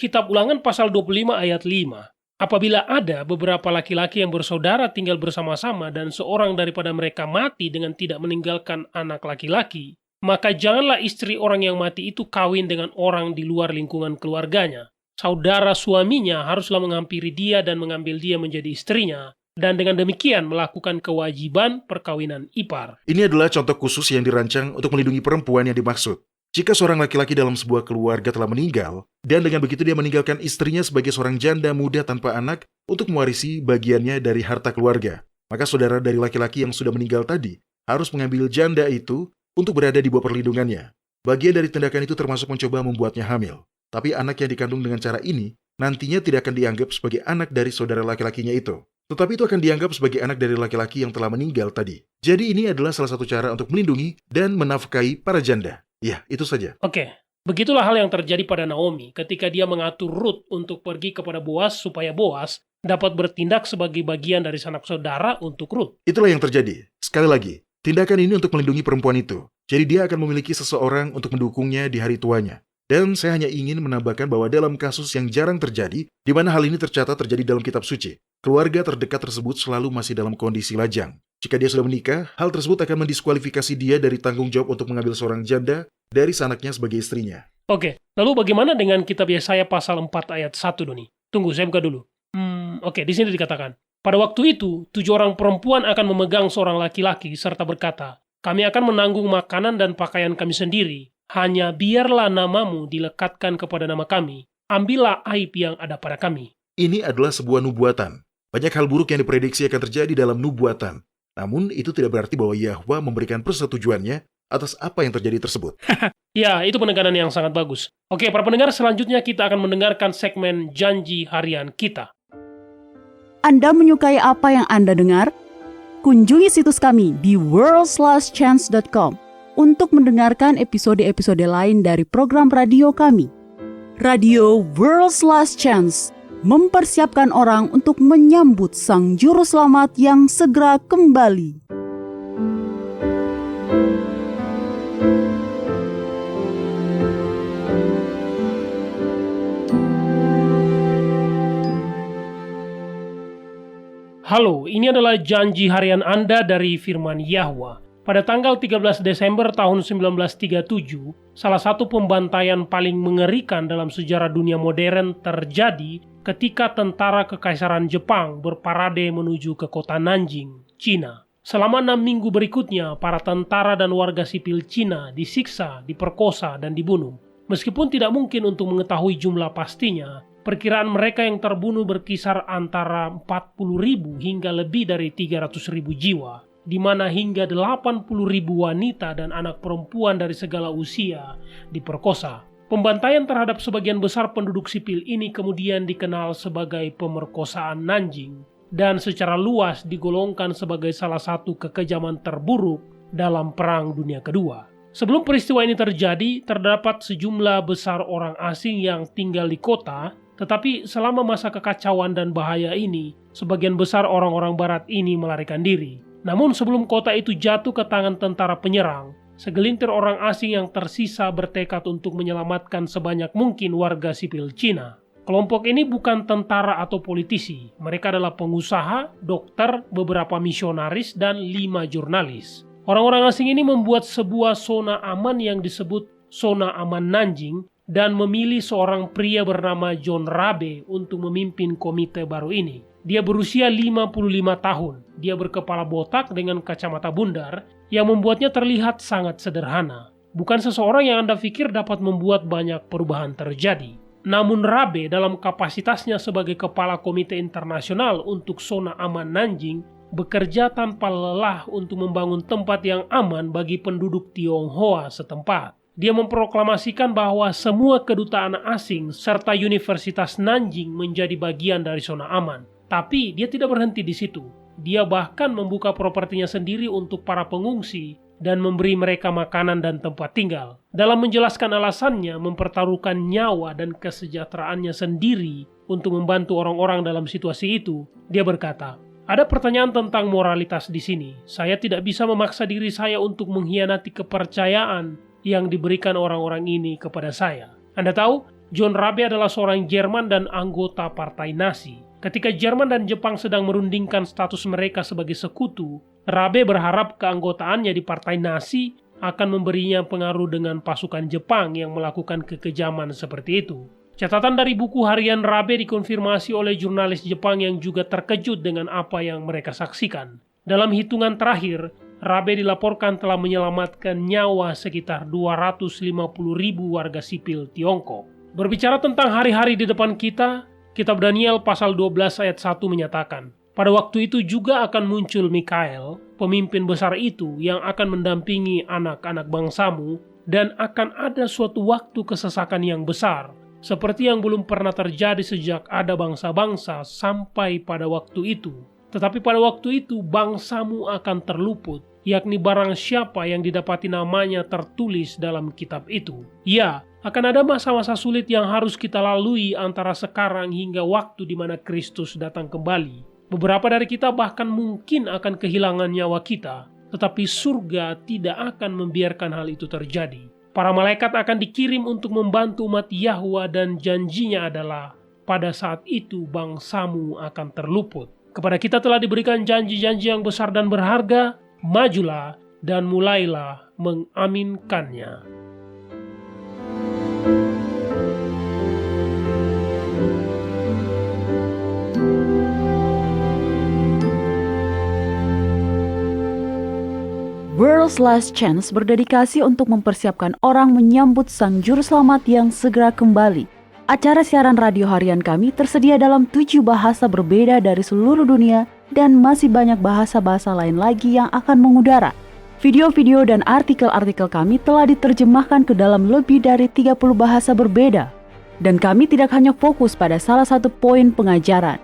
Kitab Ulangan pasal 25 ayat 5. Apabila ada beberapa laki-laki yang bersaudara tinggal bersama-sama dan seorang daripada mereka mati dengan tidak meninggalkan anak laki-laki, maka janganlah istri orang yang mati itu kawin dengan orang di luar lingkungan keluarganya. Saudara suaminya haruslah menghampiri dia dan mengambil dia menjadi istrinya, dan dengan demikian melakukan kewajiban perkawinan ipar. Ini adalah contoh khusus yang dirancang untuk melindungi perempuan yang dimaksud. Jika seorang laki-laki dalam sebuah keluarga telah meninggal, dan dengan begitu dia meninggalkan istrinya sebagai seorang janda muda tanpa anak untuk mewarisi bagiannya dari harta keluarga, maka saudara dari laki-laki yang sudah meninggal tadi harus mengambil janda itu untuk berada di bawah perlindungannya. Bagian dari tindakan itu termasuk mencoba membuatnya hamil. Tapi anak yang dikandung dengan cara ini nantinya tidak akan dianggap sebagai anak dari saudara laki-lakinya itu. Tetapi itu akan dianggap sebagai anak dari laki-laki yang telah meninggal tadi. Jadi ini adalah salah satu cara untuk melindungi dan menafkahi para janda. Ya, itu saja. Oke, begitulah hal yang terjadi pada Naomi ketika dia mengatur Ruth untuk pergi kepada Boaz supaya Boaz dapat bertindak sebagai bagian dari sanak saudara untuk Ruth. Itulah yang terjadi. Sekali lagi, tindakan ini untuk melindungi perempuan itu. Jadi dia akan memiliki seseorang untuk mendukungnya di hari tuanya. Dan saya hanya ingin menambahkan bahwa dalam kasus yang jarang terjadi, di mana hal ini tercatat terjadi dalam kitab suci, keluarga terdekat tersebut selalu masih dalam kondisi lajang. Jika dia sudah menikah, hal tersebut akan mendiskualifikasi dia dari tanggung jawab untuk mengambil seorang janda dari sanaknya sebagai istrinya. Oke, lalu bagaimana dengan kitab Yesaya pasal 4 ayat 1, Doni? Tunggu, saya buka dulu. Oke, di sini dikatakan, pada waktu itu, 7 orang perempuan akan memegang seorang laki-laki serta berkata, kami akan menanggung makanan dan pakaian kami sendiri. Hanya biarlah namamu dilekatkan kepada nama kami. Ambillah aib yang ada pada kami. Ini adalah sebuah nubuatan. Banyak hal buruk yang diprediksi akan terjadi dalam nubuatan. Namun itu tidak berarti bahwa Yahwa memberikan persetujuannya atas apa yang terjadi tersebut. Ya, itu penekanan yang sangat bagus. Oke, para pendengar, selanjutnya kita akan mendengarkan segmen Janji Harian kita. Anda menyukai apa yang Anda dengar? Kunjungi situs kami di worldslastchance.com untuk mendengarkan episode-episode lain dari program radio kami. Radio World's Last Chance mempersiapkan orang untuk menyambut Sang Juru Selamat yang segera kembali. Halo, ini adalah janji harian Anda dari firman Yahwa. Pada tanggal 13 Desember tahun 1937, salah satu pembantaian paling mengerikan dalam sejarah dunia modern terjadi ketika tentara Kekaisaran Jepang berparade menuju ke kota Nanjing, Cina. Selama 6 minggu berikutnya, para tentara dan warga sipil Cina disiksa, diperkosa, dan dibunuh. Meskipun tidak mungkin untuk mengetahui jumlah pastinya, perkiraan mereka yang terbunuh berkisar antara 40.000 hingga lebih dari 300.000 jiwa, di mana hingga 80.000 wanita dan anak perempuan dari segala usia diperkosa. Pembantaian terhadap sebagian besar penduduk sipil ini kemudian dikenal sebagai pemerkosaan Nanjing, dan secara luas digolongkan sebagai salah satu kekejaman terburuk dalam Perang Dunia Kedua. Sebelum peristiwa ini terjadi, terdapat sejumlah besar orang asing yang tinggal di kota, tetapi selama masa kekacauan dan bahaya ini, sebagian besar orang-orang barat ini melarikan diri. Namun sebelum kota itu jatuh ke tangan tentara penyerang, segelintir orang asing yang tersisa bertekad untuk menyelamatkan sebanyak mungkin warga sipil Cina. Kelompok ini bukan tentara atau politisi, mereka adalah pengusaha, dokter, beberapa misionaris, dan 5 jurnalis. Orang-orang asing ini membuat sebuah zona aman yang disebut Zona Aman Nanjing dan memilih seorang pria bernama John Rabe untuk memimpin komite baru ini. Dia berusia 55 tahun. Dia berkepala botak dengan kacamata bundar yang membuatnya terlihat sangat sederhana. Bukan seseorang yang Anda pikir dapat membuat banyak perubahan terjadi. Namun Rabe dalam kapasitasnya sebagai kepala komite internasional untuk Zona Aman Nanjing bekerja tanpa lelah untuk membangun tempat yang aman bagi penduduk Tionghoa setempat. Dia memproklamasikan bahwa semua kedutaan asing serta Universitas Nanjing menjadi bagian dari zona aman. Tapi dia tidak berhenti di situ. Dia bahkan membuka propertinya sendiri untuk para pengungsi dan memberi mereka makanan dan tempat tinggal. Dalam menjelaskan alasannya mempertaruhkan nyawa dan kesejahteraannya sendiri untuk membantu orang-orang dalam situasi itu, dia berkata, "Ada pertanyaan tentang moralitas di sini. Saya tidak bisa memaksa diri saya untuk mengkhianati kepercayaan yang diberikan orang-orang ini kepada saya." Anda tahu, John Rabe adalah seorang Jerman dan anggota Partai Nazi. Ketika Jerman dan Jepang sedang merundingkan status mereka sebagai sekutu, Rabe berharap keanggotaannya di Partai Nazi akan memberinya pengaruh dengan pasukan Jepang yang melakukan kekejaman seperti itu. Catatan dari buku harian Rabe dikonfirmasi oleh jurnalis Jepang yang juga terkejut dengan apa yang mereka saksikan. Dalam hitungan terakhir, Rabe dilaporkan telah menyelamatkan nyawa sekitar 250.000 warga sipil Tiongkok. Berbicara tentang hari-hari di depan kita, Kitab Daniel pasal 12 ayat 1 menyatakan, pada waktu itu juga akan muncul Mikael, pemimpin besar itu yang akan mendampingi anak-anak bangsamu, dan akan ada suatu waktu kesesakan yang besar, seperti yang belum pernah terjadi sejak ada bangsa-bangsa sampai pada waktu itu. Tetapi pada waktu itu bangsamu akan terluput, yakni barang siapa yang didapati namanya tertulis dalam kitab itu. Ya, akan ada masa-masa sulit yang harus kita lalui antara sekarang hingga waktu di mana Kristus datang kembali. Beberapa dari kita bahkan mungkin akan kehilangan nyawa kita, tetapi surga tidak akan membiarkan hal itu terjadi. Para malaikat akan dikirim untuk membantu umat Yahwa dan janjinya adalah pada saat itu bangsamu akan terluput. Kepada kita telah diberikan janji-janji yang besar dan berharga, majulah dan mulailah mengaminkannya. World's Last Chance berdedikasi untuk mempersiapkan orang menyambut Sang Juru Selamat yang segera kembali. Acara siaran radio harian kami tersedia dalam 7 bahasa berbeda dari seluruh dunia dan masih banyak bahasa-bahasa lain lagi yang akan mengudara. Video-video dan artikel-artikel kami telah diterjemahkan ke dalam lebih dari 30 bahasa berbeda. Dan kami tidak hanya fokus pada salah satu poin pengajaran.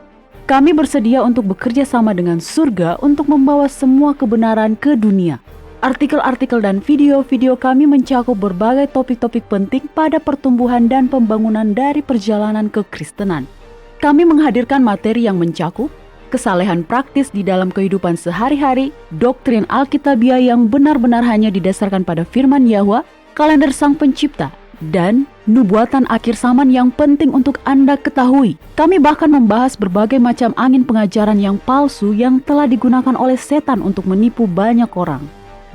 Kami bersedia untuk bekerja sama dengan surga untuk membawa semua kebenaran ke dunia. Artikel-artikel dan video-video kami mencakup berbagai topik-topik penting pada pertumbuhan dan pembangunan dari perjalanan kekristenan. Kami menghadirkan materi yang mencakup kesalehan praktis di dalam kehidupan sehari-hari, doktrin Alkitabiah yang benar-benar hanya didasarkan pada firman Yahwa, kalender Sang Pencipta, dan nubuatan akhir zaman yang penting untuk Anda ketahui. Kami bahkan membahas berbagai macam angin pengajaran yang palsu yang telah digunakan oleh setan untuk menipu banyak orang,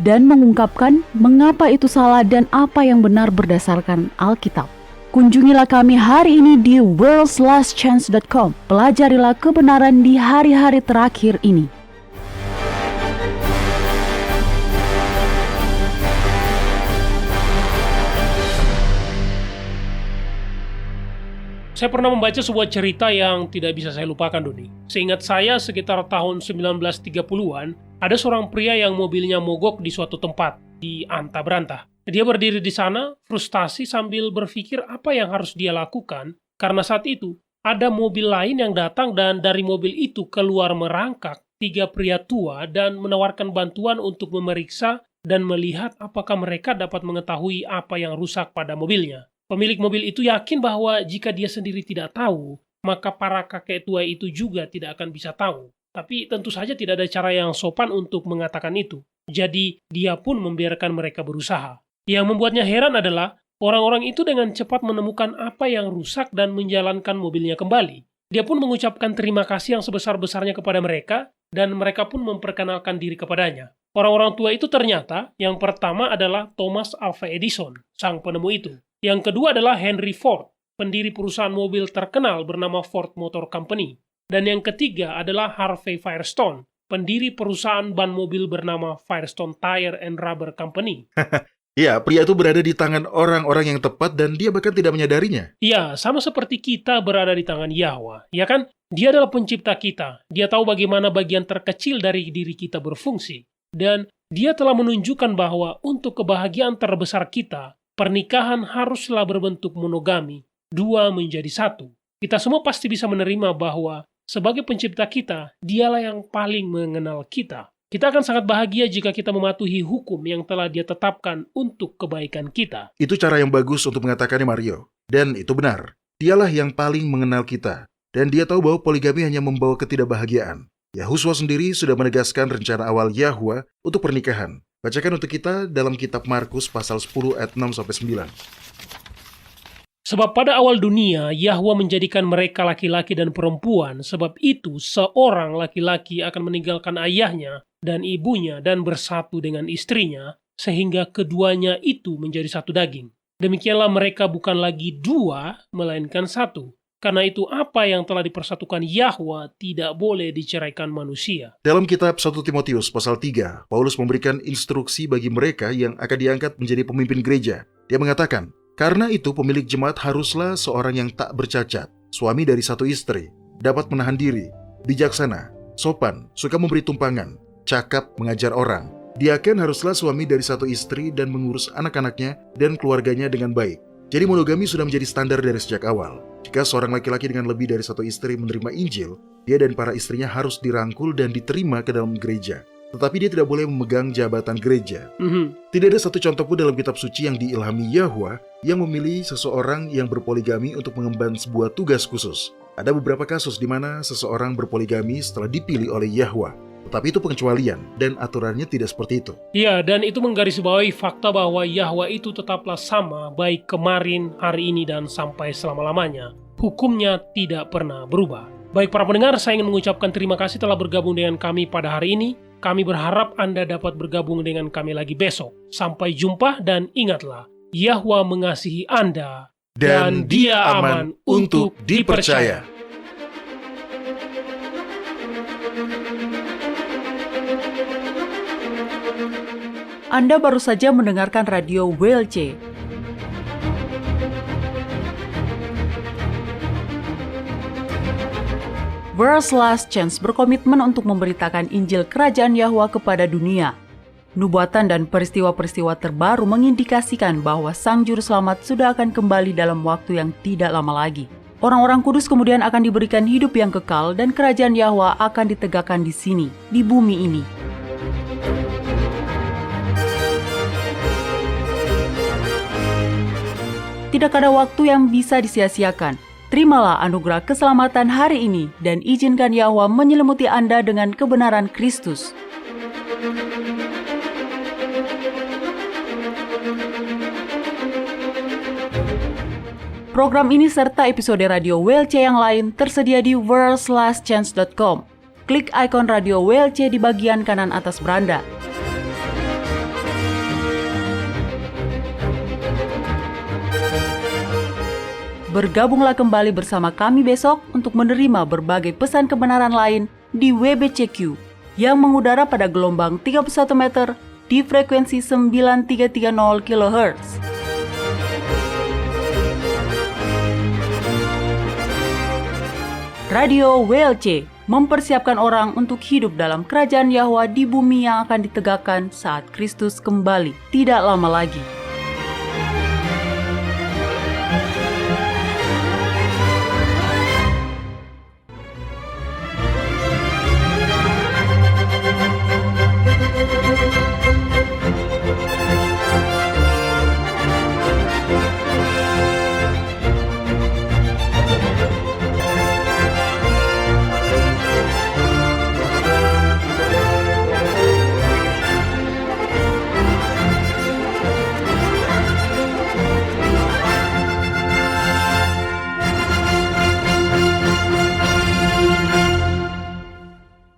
dan mengungkapkan mengapa itu salah dan apa yang benar berdasarkan Alkitab. Kunjungilah kami hari ini di worldslastchance.com. Pelajarilah kebenaran di hari-hari terakhir ini. Saya pernah membaca sebuah cerita yang tidak bisa saya lupakan, Doni. Seingat saya, sekitar tahun 1930-an, ada seorang pria yang mobilnya mogok di suatu tempat di Anta Berantah. Dia berdiri di sana, frustasi sambil berpikir apa yang harus dia lakukan, karena saat itu ada mobil lain yang datang dan dari mobil itu keluar merangkak 3 pria tua dan menawarkan bantuan untuk memeriksa dan melihat apakah mereka dapat mengetahui apa yang rusak pada mobilnya. Pemilik mobil itu yakin bahwa jika dia sendiri tidak tahu, maka para kakek tua itu juga tidak akan bisa tahu. Tapi tentu saja tidak ada cara yang sopan untuk mengatakan itu. Jadi dia pun membiarkan mereka berusaha. Yang membuatnya heran adalah orang-orang itu dengan cepat menemukan apa yang rusak dan menjalankan mobilnya kembali. Dia pun mengucapkan terima kasih yang sebesar-besarnya kepada mereka, dan mereka pun memperkenalkan diri kepadanya. Orang-orang tua itu ternyata, yang pertama adalah Thomas Alva Edison, sang penemu itu. Yang kedua adalah Henry Ford, pendiri perusahaan mobil terkenal bernama Ford Motor Company. Dan yang ketiga adalah Harvey Firestone, pendiri perusahaan ban mobil bernama Firestone Tire and Rubber Company. Ya, pria itu berada di tangan orang-orang yang tepat dan dia bahkan tidak menyadarinya. Ya, sama seperti kita berada di tangan Yahwa, ya kan? Dia adalah pencipta kita. Dia tahu bagaimana bagian terkecil dari diri kita berfungsi. Dan dia telah menunjukkan bahwa untuk kebahagiaan terbesar kita, pernikahan haruslah berbentuk monogami, 2 menjadi 1. Kita semua pasti bisa menerima bahwa sebagai pencipta kita, dialah yang paling mengenal kita. Kita akan sangat bahagia jika kita mematuhi hukum yang telah dia tetapkan untuk kebaikan kita. Itu cara yang bagus untuk mengatakannya, Mario. Dan itu benar. Dialah yang paling mengenal kita. Dan dia tahu bahwa poligami hanya membawa ketidakbahagiaan. Yahuswa sendiri sudah menegaskan rencana awal Yahwa untuk pernikahan. Bacakan untuk kita dalam kitab Markus pasal 10 ayat 6-9. Sebab pada awal dunia, Yahwa menjadikan mereka laki-laki dan perempuan. Sebab itu, seorang laki-laki akan meninggalkan ayahnya dan ibunya dan bersatu dengan istrinya, sehingga keduanya itu menjadi satu daging. Demikianlah mereka bukan lagi 2, melainkan 1. Karena itu apa yang telah dipersatukan Yahwa tidak boleh diceraikan manusia. Dalam kitab 1 Timotius pasal 3, Paulus memberikan instruksi bagi mereka yang akan diangkat menjadi pemimpin gereja. Dia mengatakan, karena itu pemilik jemaat haruslah seorang yang tak bercacat, suami dari 1 istri, dapat menahan diri, bijaksana, sopan, suka memberi tumpangan, cakap mengajar orang. Diaken haruslah suami dari 1 istri dan mengurus anak-anaknya dan keluarganya dengan baik. Jadi monogami sudah menjadi standar dari sejak awal. Jika seorang laki-laki dengan lebih dari 1 istri menerima Injil, dia dan para istrinya harus dirangkul dan diterima ke dalam gereja. Tetapi dia tidak boleh memegang jabatan gereja. Tidak ada satu contoh pun dalam kitab suci yang diilhami Yahwa yang memilih seseorang yang berpoligami untuk mengemban sebuah tugas khusus. Ada beberapa kasus di mana seseorang berpoligami setelah dipilih oleh Yahwa. Tetapi itu pengecualian dan aturannya tidak seperti itu. Ya, dan itu menggarisbawahi fakta bahwa Yahwa itu tetaplah sama baik kemarin, hari ini, dan sampai selama-lamanya. Hukumnya tidak pernah berubah. Baik para pendengar, saya ingin mengucapkan terima kasih telah bergabung dengan kami pada hari ini. Kami berharap Anda dapat bergabung dengan kami lagi besok. Sampai jumpa dan ingatlah, Yahwa mengasihi Anda Dan dia aman untuk dipercaya. Anda baru saja mendengarkan radio WLC. World's Last Chance berkomitmen untuk memberitakan Injil Kerajaan Yahwa kepada dunia. Nubuatan dan peristiwa-peristiwa terbaru mengindikasikan bahwa Sang Juru Selamat sudah akan kembali dalam waktu yang tidak lama lagi. Orang-orang kudus kemudian akan diberikan hidup yang kekal dan Kerajaan Yahwa akan ditegakkan di sini, di bumi ini. Tidak ada waktu yang bisa disia-siakan. Terimalah anugerah keselamatan hari ini dan izinkan Yahwa menyelimuti Anda dengan kebenaran Kristus. Program ini serta episode radio WLC yang lain tersedia di worldslastchance.com. Klik ikon radio WLC di bagian kanan atas beranda. Bergabunglah kembali bersama kami besok untuk menerima berbagai pesan kebenaran lain di WBCQ yang mengudara pada gelombang 31 meter di frekuensi 9330 kHz. Radio WLC mempersiapkan orang untuk hidup dalam kerajaan Yahwa di bumi yang akan ditegakkan saat Kristus kembali tidak lama lagi.